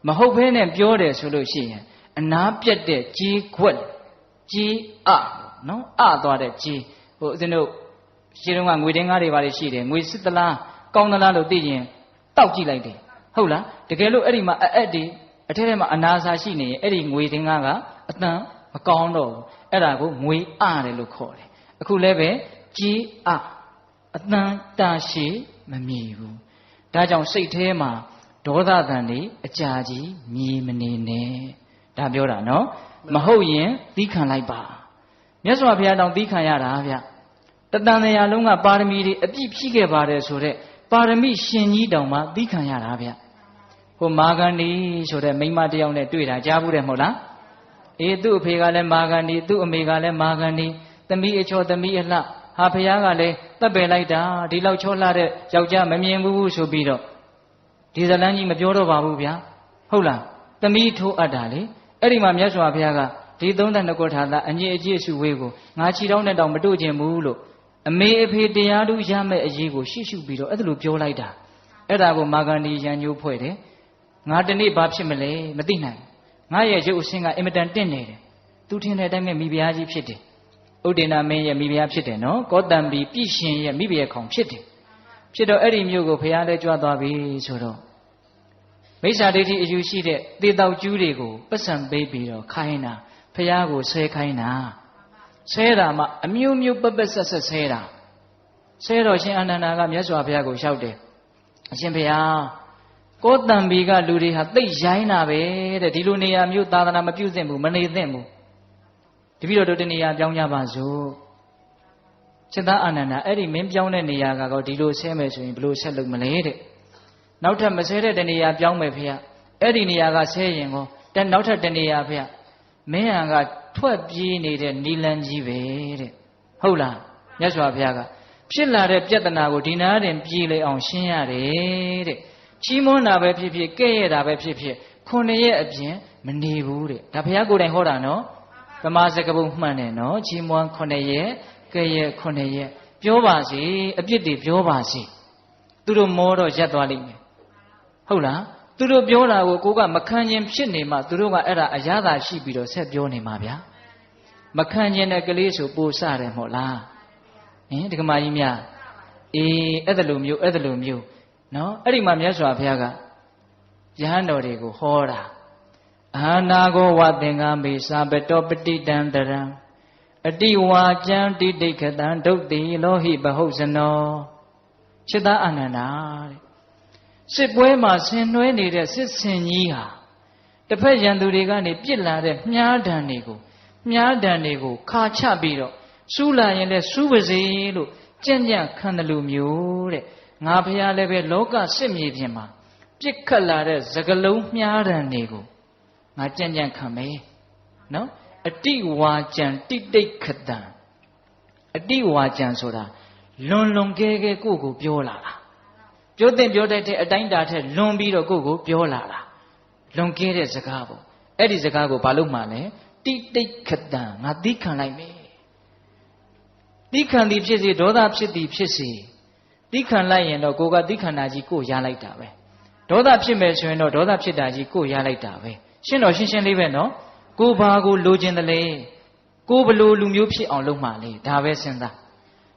မဟုတ်ဘဲနဲ့ပြောတယ်ဆိုလို့ရှိရင်အနာပြတ်တဲ့ကြီးခွက်ကြီးနော်သွားတဲ့ကြီးဟိုအစဉ်တို့ရှင်းတော့ကငွေတင်းကားတွေပါလေရှိတယ်ငွေစစ်သလားကောင်းသလားလို့သိရင်တောက်ကြည့်လိုက်တယ်ဟုတ်လားတကယ်လို့အဲ့ဒီမှာအက်တွေအထက်ထဲမှာအနာစာရှိနေရင်အဲ့ဒီငွေတင်းကားကအတန်မကောင်းတော့ဘူးအဲ့ဒါကိုငွေတယ်လို့ခေါ်တယ်အခုလည်းပဲကြီးအတန်တာရှည်မမြည်ဘူးဒါကြောင့်စိတ်ထဲမှာဒေါသတန်တွေအကြာကြီးမြည်မနေနဲ့ဒါပြောတာနော်မဟုတ်ရင်သီးခံလိုက်ပါမြတ်စွာဘုရားတောင်သီးခံရတာဗျတတန်တရားလုံးကပါရမီတွေအပြည့်ဖြည့်ခဲ့ပါတယ်ဆိုတော့ပါရမီရှင်ကြီးတောင်မှသီးခံရတာဗျဟိုမာဂန္ဒီဆိုတဲ့မိန်းမတယောက်နဲ့တွေ့တာကြားဘူးတယ်မဟုတ်လားအေးသူ့အဖေကလည်းမာဂန္ဒီသူ့အမေကလည်းမာဂန္ဒီသမီးအချောသမီးအလှဟာဘုရားကလည်းတပ်ပယ်လိုက်တာဒီလောက်ချောလှတဲ့ယောက်ျားမမြင်ဘူးဆိုပြီးတော့ဒီဇလန်းကြီးမပြောတော့ပါဘူးဗျာဟုတ်လားသမီးထိုးအပ်တာလေအဲ့ဒီမှာမြတ်စွာဘုရားကဒီ32ခုထာတာအငြိအကျေးစုဝေးကိုငါခြိတောင်းနဲ့တောင်မတို့ခြင်းဘူးလို့အမေအဖေတရားသူရမဲ့အရေးကိုရှေ့ရှုပြီးတော့အဲ့ဒါလိုပြောလိုက်တာအဲ့ဒါကိုမာဂန္ဒီရန်ညိုးဖွဲ့တယ်ငါတနေ့ဘာဖြစ်မလဲမသိနိုင်ငါရဲ့ရုပ်အဆင်းကအင်မတန်တင့်နေတယ်သူထင်တဲ့အတိုင်းပဲမိဖုရားကြီးဖြစ်တယ်ဥဒိဏမင်းရဲ့မိဖုရားဖြစ်တယ်နော်ကောတံဘီပြည့်ရှင်ရဲ့မိဖုရားခေါင်ဖြစ်တယ်ဖြစ်တော့အဲ့ဒီမျိုးကိုဘုရားလည်းကြွသွားပြီဆိုတော့မိစ္ဆာဒိဋ္ဌိအယူရှိတဲ့သေတောက်ကျူးတွေကိုပတ်စံပေးပြီးတော့ခိုင်းတာဘုရားကိုဆွဲခိုင်းတာ ဆဲတာမှအမျိုးမျိုးပပဆက်ဆက်ဆဲတာဆဲတော့ရှင်အာနန္ဒာကမြတ်စွာဘုရားကိုလျှောက်တယ်အရှင်ဘုရားကိုယ်တံဘီကလူတွေဟာသိရိုင်းတာပဲတဲ့ဒီလိုနေရာမျိုးသာသနာမပြုသင့်ဘူးမနေသင့်ဘူးတပည့်တော်တို့တနေရာပြောင်းကြပါစို့စိတ်သားအာနန္ဒာအဲ့ဒီမင်းပြောင်းတဲ့နေရာကတော့ဒီလိုဆဲမယ်ဆိုရင်ဘယ်လိုဆက်လုပ်မလဲတဲ့နောက်ထပ်မဆဲတဲ့တနေရာပြောင်းမယ်ဖေရအဲ့ဒီနေရာကဆဲရင်ကောနောက်ထပ်တနေရာဖေရမင်းဟာကထွက်ပြေးနေတဲ့နီလန်းကြီးပဲတဲ့ဟုတ်လားမြတ်စွာဘုရားကဖြစ်လာတဲ့ပြဿနာကိုဒီနာတင်ပြေးလေအောင်ရှင်းရတယ်တဲ့ချီးမွမ်းတာပဲဖြစ်ဖြစ်ကဲ့ရဲ့တာပဲဖြစ်ဖြစ်9ရက်အပြင်မနေဘူးတဲ့ဒါဘုရားကိုယ်တိုင်ဟောတာနော်သမာစကပုမှန်တယ်နော်ချီးမွမ်း9ရက်ကဲ့ရဲ့9ရက်ပြောပါစေအပြစ်တွေပြောပါစေသူတို့မောတော့ရက်သွားလိမ့်မယ်ဟုတ်လားသူတို့ပြောတာကိုကိုကမခံခြင်းဖြစ်နေမှသူတို့ကအဲ့ဒါအရသာရှိပြီးတော့ဆက်ပြောနေမှာဗျာမခံခြင်းတဲ့ကလေးဆိုပို့စတယ်မဟုတ်လားဒကမာကြီးများအဲ့ဒါလိုမျိုးနော်အဲ့ဒီမှာမြတ်စွာဘုရားကယဟန်တော်တွေကိုဟောတာအာနာကိုဝသင်္ကမေသာပတောပတိတံတရံအတိဝါကျံတိတိခတံဒုတ်တိလောဟိဘဟုတ်ဇနောစိတ်သားအာနန္ဒာတဲ့စစ်ပွဲမှာဆင်နွှဲနေတဲ့စစ်စင်ကြီးဟာတစ်ဖက်ရန်သူတွေကနေပြစ်လာတဲ့မြားဒဏ်တွေကိုခါချပြီးတော့စူးလာရင်လည်းစူးပါစေလို့ကြံ့ကြံ့ခံတယ်လို့မျိုးတဲ့ငါဖះလည်းပဲလောကစစ်မြေပြင်မှာပြစ်ခတ်လာတဲ့စကလုံးမြားဒဏ်တွေကိုငါကြံ့ကြံ့ခံမယ်နော်အတိဝါကြံတိတိတ်ခတံအတိဝါကြံဆိုတာလွန်ကဲကိုပြောလာတာပြောတဲ့ပြောတဲ့အတိုင်းတာထက်လွန်ပြီးတော့ကိုပြောလာတာလွန်ကဲတဲ့စကားပေါ့အဲ့ဒီစကားကိုဘာလို့မှလဲတိတိတ်ခတံငါသီးခံလိုက်မယ်သီးခံသည်ဖြစ်စေဒေါသဖြစ်သည်ဖြစ်စေသီးခံလိုက်ရင်တော့ကိုကသီးခံတာကြီးကိုရလိုက်တာပဲဒေါသဖြစ်မယ်ဆိုရင်တော့ဒေါသဖြစ်တာကြီးကိုရလိုက်တာပဲရှင်းတော့ရှင်းလေးပဲနော်ကိုဘာကိုလိုချင်တယ်လေကိုဘလို့လူမျိုးဖြစ်အောင်လုပ်မှလေဒါပဲစဉ်းစား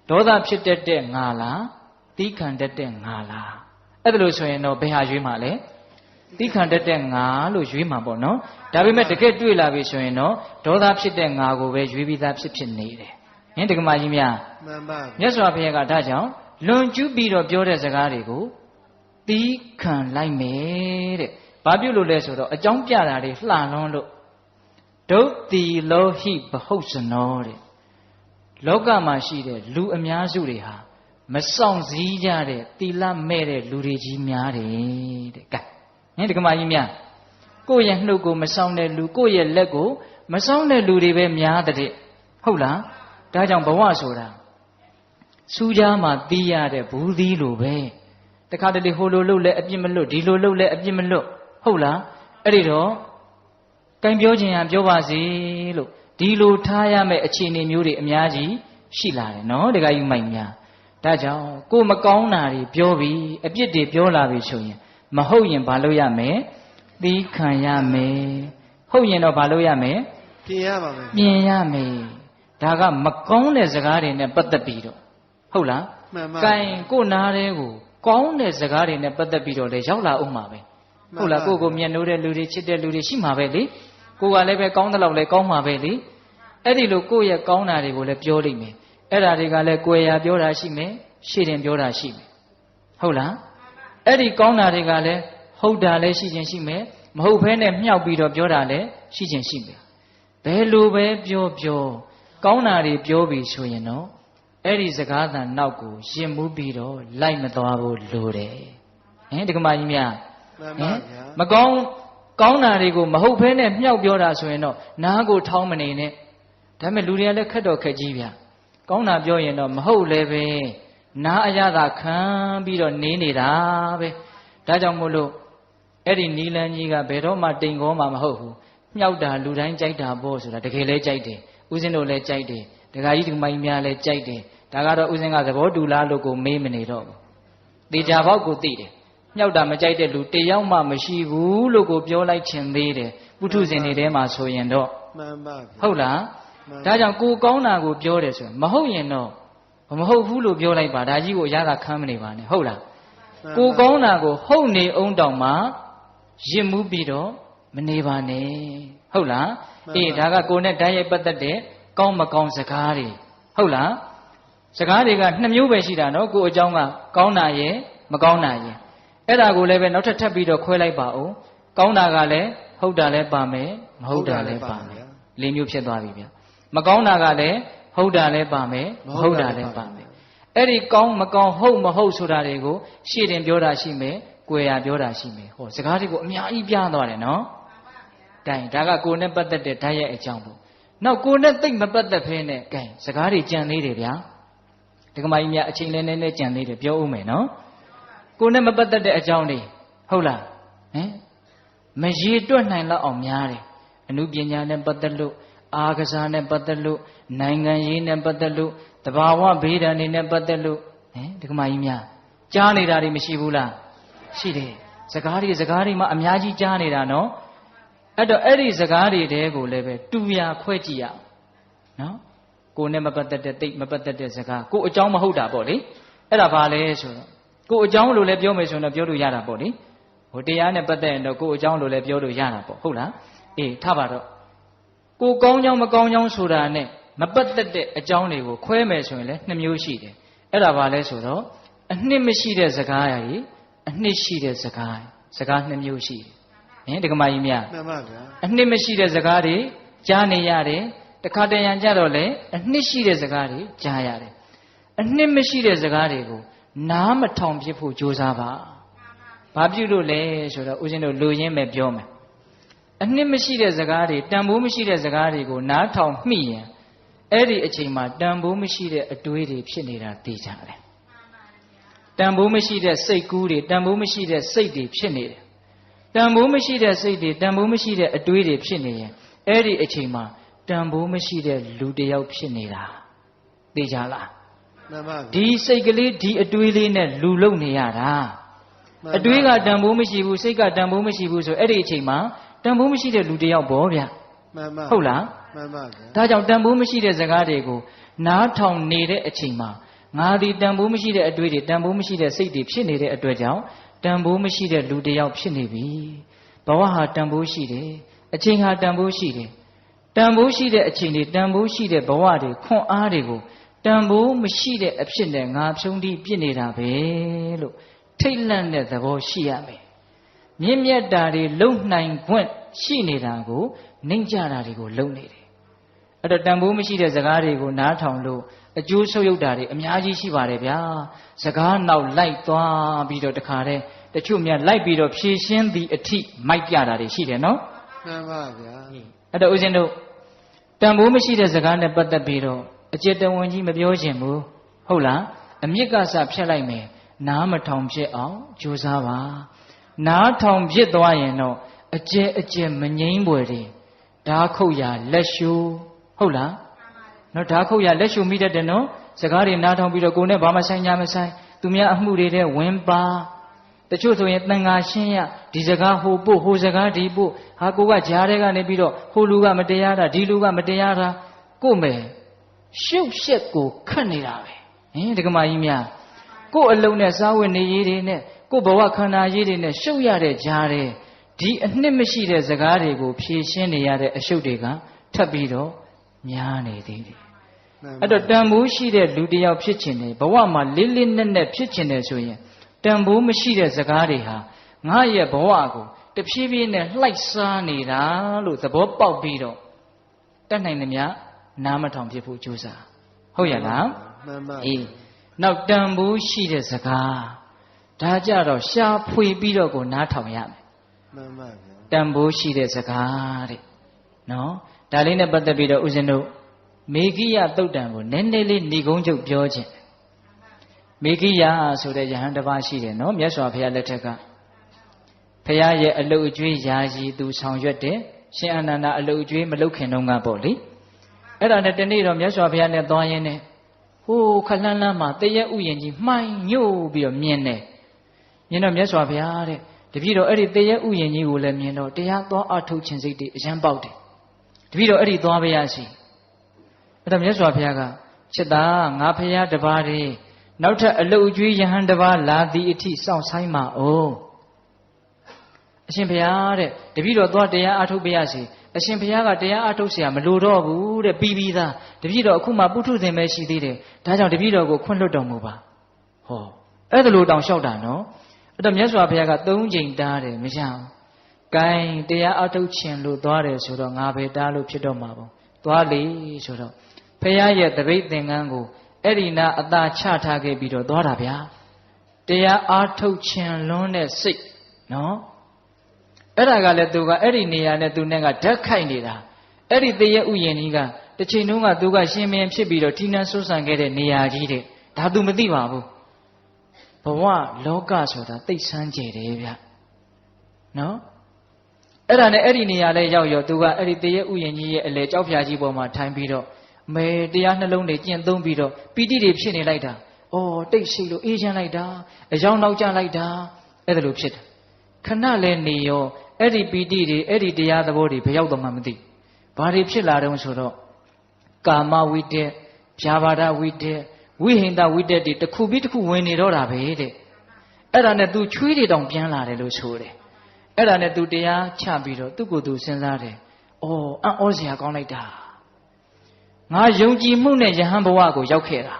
ဒေါသဖြစ်တတ်တဲ့ငါလားသီးခံတတ်တဲ့ငါလားအဲ့ဒါလို့ဆိုရင်တော့ဘယ်ဟာရွေးမှလဲသီးခံတတ်တဲ့ငါလို့ရွေးမှာပေါ့နော်ဒါပေမဲ့တကယ်တွေ့လာပြီဆိုရင်တော့ဒေါသဖြစ်တဲ့ငါကိုပဲရွေးပြီးသားဖြစ်နေတယ်ဟင်ဒကမာကြီးများမှန်ပါမြတ်စွာဘုရားကဒါကြောင့်လွန်ကျူးပြီးတော့ပြောတဲ့စကားတွေကိုသီးခံလိုက်မယ်တဲ့ဘာပြုလို့လဲဆိုတော့အကြောင်းပြတာတွေလှလွန်းလို့ဒုတ်တိလောဟိဘဟုတ်စနောတဲ့လောကမှာရှိတဲ့လူအများစုတွေဟာမဆောင်စည်းကြတဲ့သီလမဲ့တဲ့လူတွေကြီးများတယ်တဲ့ကဲဟင်ဒကမာကြီးများကိုယ့်ရဲ့နှုတ်ကိုမဆောင်တဲ့လူကိုယ့်ရဲ့လက်ကိုမဆောင်တဲ့လူတွေပဲများတဲ့ဟုတ်လားဒါကြောင့်ဘဝဆိုတာစူးကြားမှာတီးရတဲ့ဘူးသီးလိုပဲတခါတလေဟိုလိုလုပ်လဲအပြစ်မလွတ်ဒီလိုလုပ်လဲအပြစ်မလွတ်ဟုတ်လားအဲ့ဒီတော့ကံပြောခြင်းရပြောပါစေလို့ဒီလိုထားရမယ့်အခြေအနေမျိုးတွေအများကြီးရှိလာတယ်နော်တခါယူမိုက်များဒါကြောင့်ကိုမကောင်းတာတွေပြောပြီးအပြစ်တွေပြောလာပြီဆိုရင်မဟုတ်ရင်ဘာလုပ်ရမလဲသီးခံရမယ်ဟုတ်ရင်တော့ဘာလုပ်ရမလဲပြင်ရပါမယ်ပြင်ရမယ်ဒါကမကောင်းတဲ့စကားတွေနဲ့ပတ်သက်ပြီးတော့ဟုတ်လားမှန်ပါကဲကိုနားတဲ့ကိုကောင်းတဲ့စကားတွေနဲ့ပတ်သက်ပြီးတော့လေရောက်လာအောင်မှာပဲဟုတ်လားကိုမြတ်နိုးတဲ့လူတွေချစ်တဲ့လူတွေရှိမှာပဲလေကိုကလည်းပဲကောင်းတဲ့လောက်လည်းကောင်းမှာပဲလေအဲ့ဒီလိုကိုရဲ့ကောင်းတာတွေကိုလည်းပြောလိမ့်မယ်အဲ့ဒါတွေကလည်းကိုယ်ရာပြောတာရှိမယ်ရှေ့တင်ပြောတာရှိမယ်ဟုတ်လားအဲ့ဒီကောင်းတာတွေကလည်းဟုတ်တာလည်းရှိခြင်းရှိမယ်မဟုတ်ဘဲနဲ့မြှောက်ပြီးတော့ပြောတာလည်းရှိခြင်းရှိမယ်ဘယ်လိုပဲပြောကောင်းတာတွေပြောပြီးဆိုရင်တော့အဲ့ဒီစကားသံနောက်ကိုရင်မှုပြီးတော့လိုက်မသွားဖို့လိုတယ်ဟင်ဒကမာကြီးများမကောင်းတာတွေကိုမဟုတ်ဘဲနဲ့မြှောက်ပြောတာဆိုရင်တော့နားကိုထောင်းမနေနဲ့ဒါပေမဲ့လူတွေကလည်းခက်တော့ခက်ကြီးဗျာကောင်းတာပြောရင်တော့မဟုတ်လည်းပဲနားအရသာခံပြီးတော့နေနေတာပဲဒါကြောင့်မို့လို့အဲ့ဒီနီလန်းကြီးကဘယ်တော့မှတိမ်ခေါ်မှမဟုတ်ဘူးမြှောက်တာလူတိုင်းကြိုက်တာပေါ့ဆိုတာတကယ်လဲကြိုက်တယ်ဦးဇင်းတို့လည်းကြိုက်တယ်ဒကာကြီးဒကမကြီးများလည်းကြိုက်တယ်ဒါကတော့ဦးဇင်းကသဘောတူလားလို့ကိုမေးမနေတော့ဘူးတေချာပေါက်ကိုသိတယ်မြှောက်တာမကြိုက်တဲ့လူတယောက်မှမရှိဘူးလို့ကိုပြောလိုက်ခြင်းသေးတယ်ပုထုဇဉ်တွေထဲမှာဆိုရင်တော့မှန်ပါဟုတ်လားဒါကြောင့်ကိုကောင်းတာကိုပြောတယ်ဆိုရင်မဟုတ်ရင်တော့မဟုတ်ဘူးလို့ပြောလိုက်ပါဒါကြီးကိုအရသာခံမနေပါနဲ့ဟုတ်လားကိုကောင်းတာကိုဟုတ်နေအောင်တောင်မှရစ်မှုပြီးတော့မနေပါနဲ့ဟုတ်လားအေးဒါကကိုနဲ့ဓာတ်ရိုက်ပတ်သက်တဲ့ ကောင်းမကောင်းစကားတွေဟုတ်လားစကားတွေက2မျိုးပဲရှိတာနော်ကိုယ်အကြောင်းကကောင်းတာရဲ့မကောင်းတာရဲ့အဲ့ဒါကိုလည်းပဲနောက်ထပ်ထပ်ပြီးတော့ခွဲလိုက်ပါဦးကောင်းတာကလည်းဟုတ်တာလည်းပါမယ်မဟုတ်တာလည်းပါမယ်၄မျိုးဖြစ်သွားပြီဗျမကောင်းတာကလည်းဟုတ်တာလည်းပါမယ်မဟုတ်တာလည်းပါမယ်အဲ့ဒီကောင်းမကောင်းဟုတ်မဟုတ်ဆိုတာတွေကိုရှေ့တင်ပြောတာရှိမယ်ကိုယ်ရပြောတာရှိမယ်ဟောစကားတွေကိုအများကြီးပြသွားတယ်နော်ကဲဒါကကိုယ်နဲ့ပတ်သက်တဲ့ဓာတ်ရဲ့အကြောင်းပေါ့နောက်ကိုယ်နဲ့သိမ့်မပတ်သက်ဖဲနဲ့ကဲစကားတွေကြံသေးတယ်ဗျာဒီကမကြီးများအချိန်လဲနေနဲ့ကြံသေးတယ်ပြောဦးမယ်နော်ကိုယ်နဲ့မပတ်သက်တဲ့အကြောင်းတွေဟုတ်လားဟင်မရေတွက်နိုင်လောက်အောင်များတယ်အနုပညာနဲ့ပတ်သက်လို့အာကစားနဲ့ပတ်သက်လို့နိုင်ငံရေးနဲ့ပတ်သက်လို့တဘာဝဘေးဒဏ်တွေနဲ့ပတ်သက်လို့ဟင်ဒီကမကြီးများကြားနေတာတွေမရှိဘူးလားရှိတယ်စကားတွေမှအများကြီးကြားနေတာနော်အဲ့တော့အဲ့ဒီစကားတွေတဲကိုလည်းပဲတူရာခွဲကြည့်ရနော်ကိုယ်နဲ့မပတ်သက်တဲ့တိတ်မပတ်သက်တဲ့စကားကိုအကြောင်းမဟုတ်တာပေါ့လေအဲ့ဒါဘာလဲဆိုတော့ကိုအကြောင်းလို့လည်းပြောမယ်ဆိုရင်တော့ပြောလို့ရတာပေါ့လေဟိုတရားနဲ့ပတ်သက်ရင်တော့ကိုအကြောင်းလို့လည်းပြောလို့ရတာပေါ့ဟုတ်လားအေးထားပါတော့ကိုကောင်းကြောင်းမကောင်းကြောင်းဆိုတာနဲ့မပတ်သက်တဲ့အကြောင်းတွေကိုခွဲမယ်ဆိုရင်လည်း2မျိုးရှိတယ်အဲ့ဒါဘာလဲဆိုတော့အနှစ်မရှိတဲ့စကားကြီးအနှစ်ရှိတဲ့စကား2မျိုးရှိတယ်ဟင်ဒီကမကြီးများမှန်ပါဗျာအနှစ်မရှိတဲ့စကားတွေကြားနေရတယ်တခါတရံကြတော့လေအနှစ်ရှိတဲ့စကားတွေကြားရတယ်အနှစ်မရှိတဲ့စကားတွေကိုနားမထောင်ဖြစ်ဖို့ကြိုးစားပါဘာပြုလို့လဲဆိုတော့ဦးဇင်းတို့လူရင်းပဲပြောမယ်အနှစ်မရှိတဲ့စကားတွေတန်ဖိုးမရှိတဲ့စကားတွေကိုနားထောင်မိရင်အဲ့ဒီအချိန်မှာတန်ဖိုးမရှိတဲ့အတွေးတွေဖြစ်နေတာသိကြတယ်တန်ဖိုးမရှိတဲ့စိတ်ကူးတွေတန်ဖိုးမရှိတဲ့စိတ်တွေဖြစ်နေတယ်တန်ဖိုးမရှိတဲ့စိတ်တွေတန်ဖိုးမရှိတဲ့အတွေးတွေဖြစ်နေရင်အဲ့ဒီအချိန်မှာတန်ဖိုးမရှိတဲ့လူတစ်ယောက်ဖြစ်နေတာသိကြလားမှန်ပါဒီစိတ်ကလေးဒီအတွေးလေးနဲ့လူလုံနေရတာအတွေးကတန်ဖိုးမရှိဘူးစိတ်ကတန်ဖိုးမရှိဘူးဆိုအဲ့ဒီအချိန်မှာတန်ဖိုးမရှိတဲ့လူတစ်ယောက်ပေါ့ဗျမှန်ပါဟုတ်လားမှန်ပါဒါကြောင့်တန်ဖိုးမရှိတဲ့စကားတွေကိုနားထောင်နေတဲ့အချိန်မှာငါဒီတန်ဖိုးမရှိတဲ့အတွေးတွေတန်ဖိုးမရှိတဲ့စိတ်တွေဖြစ်နေတဲ့အတွက်ကြောင့်တန်ဖိုးမရှိတဲ့လူတစ်ယောက်ဖြစ်နေပြီဘဝဟာတန်ဖိုးရှိတယ်အချိန်ဟာတန်ဖိုးရှိတယ်တန်ဖိုးရှိတဲ့အချိန်တွေတန်ဖိုးရှိတဲ့ဘဝတွေခွန်အားတွေကိုတန်ဖိုးမရှိတဲ့အဖြစ်နဲ့ငါဖြုံးတိပြစ်နေတာပဲလို့ထိတ်လန့်တဲ့သဘောရှိရမယ်မြင့်မြတ်တာတွေလုံနိုင်ခွင့်ရှိနေတာကိုနှိမ့်ကြတာတွေကိုလုံနေတယ်အဲ့တော့တန်ဖိုးမရှိတဲ့စကားတွေကိုနားထောင်လို့အကျိုးဆုပ်ယုတ်တာတွေအများကြီးရှိပါတယ်ဗျာစကားနောက်လိုက်သွားပြီးတော့တခါတည်းတချို့များလိုက်ပြီးတော့ဖြည့်ရှင်းသည့်အထိမိုက်ပြတာတွေရှိတယ်နော်မှန်ပါဗျာအဲ့တော့ဦးဇင်းတို့တန်ဖိုးမရှိတဲ့စကားနဲ့ပတ်သက်ပြီးတော့အကျဉ်းတဝန်ကြီးမပြောချင်ဘူးဟုတ်လားအမြင့်ကစဖြတ်လိုက်မယ်နားမထောင်ဖြစ်အောင်ကြိုးစားပါနားထောင်ဖြစ်သွားရင်တော့အကျဲမငိမ့်ပွယ်တွေဓာခုတ်ရလက်ရှူဟုတ်လားနော်ဓာခုတ်ရလက်ရှူမိတတ်တယ်နော်စကားတွေနားထောင်ပြီးတော့ကိုယ်နဲ့ဘာမှဆိုင်ညာမဆိုင်သူများအမှုတွေတဲ့ဝင်ပါတချို့ဆိုရင်တန်ဃာရှင်းရဒီစကားဟိုပို့ဟိုစကားဒီပို့ဟာကိုကဂျားတဲ့ကနေပြီးတော့ဟိုလူကမတရားတာဒီလူကမတရားတာကို့မယ်ရှုပ်ရှက်ကိုခတ်နေတာပဲဟင်ဒီကမာကြီးများကို့အလုံးနဲ့စားဝတ်နေရေးတွေနဲ့ကို့ဘဝခန္ဓာရေးတွေနဲ့ရှုပ်ရတဲ့ဂျားတဲ့ဒီအနှစ်မရှိတဲ့စကားတွေကိုဖြေရှင်းနေရတဲ့အရှုပ်တွေကထပ်ပြီးတော့များနေသေးတယ်အဲ့တော့တန်ဖိုးရှိတဲ့လူတစ်ယောက်ဖြစ်ချင်တယ်ဘဝမှာလေးလေးနက်နက်ဖြစ်ချင်တယ်ဆိုရင်တန်ဖိုးမရှိတဲ့စကားတွေဟာငါရဲ့ဘဝကိုတဖြည်းဖြည်းနဲ့လှိုက်စားနေတာလို့သဘောပေါက်ပြီးတော့တတ်နိုင်သမျှနားမထောင်ဖြစ်ဖို့ကြိုးစားဟုတ်ရလားမှန်ပါအေးနောက်တန်ဖိုးရှိတဲ့စကားဒါကြတော့ရှားဖွေပြီးတော့ကိုနားထောင်ရမယ်မှန်ပါတန်ဖိုးရှိတဲ့စကားတဲ့နော်ဒါလေးနဲ့ပတ်သက်ပြီးတော့ဦးဇင်းတို့မေဂိယသုတ်တံကိုနည်းနည်းလေးဏိကုံးချုပ်ပြောခြင်းမေဂိယဆိုတဲ့ယဟန်တစ်ပါးရှိတယ်နော်မြတ်စွာဘုရားလက်ထက်ကဘုရားရဲ့အလုတ်အကျွေးယာယီသူဆောင်ရွက်တယ်ရှင်အနန္ဒာအလုတ်အကျွေးမလုခင်တုန်းကပေါ့လေအဲ့ဒါနဲ့တနေ့တော့မြတ်စွာဘုရားနဲ့သွားရင်းနဲ့ဟိုးခလန်းလန်းမှာတရက်ဥယျာဉ်ကြီးမှိုင်းညို့ပြီးတော့မြင်တယ်မြင်တော့မြတ်စွာဘုရားတဲ့တပည့်တော်အဲ့ဒီတရက်ဥယျာဉ်ကြီးကိုလည်းမြင်တော့တရားသွားအထုတ်ခြင်းစိတ်တွေအရန်ပေါက်တယ်တပည့်တော်အဲ့ဒီသွားပါရစီအဲ့တော့မြတ်စွာဘုရားကချစ်သားငါဘုရားတပါးတည်းနောက်ထပ်အလုတ်အကျွေးယဟန်တပါးလာသည်အထိစောင့်ဆိုင်ပါအောင်အရှင်ဘုရားတဲ့တပည့်တော်သွားတရားအထုတ်ပါရစီ အရှင်ဘုရားကတရားအထုတ်เสียမလိုတော့ဘူးတဲ့ပြီးပြီးသားတပည့်တော်အခုမှပုထုဇဉ်ပဲရှိသေးတယ်ဒါကြောင့်တပည့်တော်ကိုခွင့်လွှတ်တော်မူပါဟောအဲ့ဒါလိုတောင်လျှောက်တာနော်အဲ့တော့မြတ်စွာဘုရားက3ချိန်တားတယ်မရဘူးဂိုင်းတရားအထုတ်ခြင်းလို့သွားတယ်ဆိုတော့ငါပဲတားလို့ဖြစ်တော့မှာပေါ့သွားလေဆိုတော့ဘုရားရဲ့တပိတ်သင်္ကန်းကိုအဲ့ဒီနာအသာချထားခဲ့ပြီးတော့သွားတာဗျာတရားအားထုတ်ခြင်းလွန်းတဲ့စိတ်နော်အဲ့ဒါကလည်းသူကအဲ့ဒီနေရာနဲ့သူနဲ့ကဓာတ်ခိုက်နေတာအဲ့ဒီတရေဥယျာဉ်ကြီးကတစ်ချိန်တုန်းကသူကရှင်မင်းဖြစ်ပြီးတော့ဌိနန်းဆွဆန်ခဲ့တဲ့နေရာကြီးတဲ့ဒါသူမသိပါဘူးဘဝလောကဆိုတာသိပ်ဆန်းကျယ်တယ်ဗျနော်အဲ့ဒါနဲ့အဲ့ဒီနေရာလဲရောက်ရောသူကအဲ့ဒီတရေဥယျာဉ်ကြီးရဲ့အလေကြောက်ဖြာကြီးပေါ်မှာထိုင်ပြီးတော့မေတရားနှလုံးတွေကျင့်သုံးပြီးတော့ပီတိတွေဖြစ်နေလိုက်တာ။အော်တိတ်ရှိလို့အေးချမ်းလိုက်တာအယောင်နောက်ကျလိုက်တာအဲ့ဒါလိုဖြစ်တာ။ခဏလဲနေရောအဲ့ဒီပီတိတွေအဲ့ဒီတရားသဘောတွေဘယ်ရောက်တော့မှမသိ။ဘာတွေဖြစ်လာတုံးဆိုတော့ကာမဝိတ္တ၊ဗျာပါဒဝိတ္တ၊ဝိဟိန္ဒဝိတ္တတွေတစ်ခုပြီးတစ်ခုဝင်နေတော့တာပဲတဲ့။အဲ့ဒါနဲ့ तू ချွေးတွေတောင်ပြန်လာတယ်လို့ဆိုတယ်။အဲ့ဒါနဲ့ तू တရားချပြီးတော့သူ့ကိုယ်သူစဉ်းစားတယ်။အော်အံ့ဩစရာကောင်းလိုက်တာ။ငါယုံကြည်မှုနဲ့ယဟန်ဘဝကိုရောက်ခဲ့တာ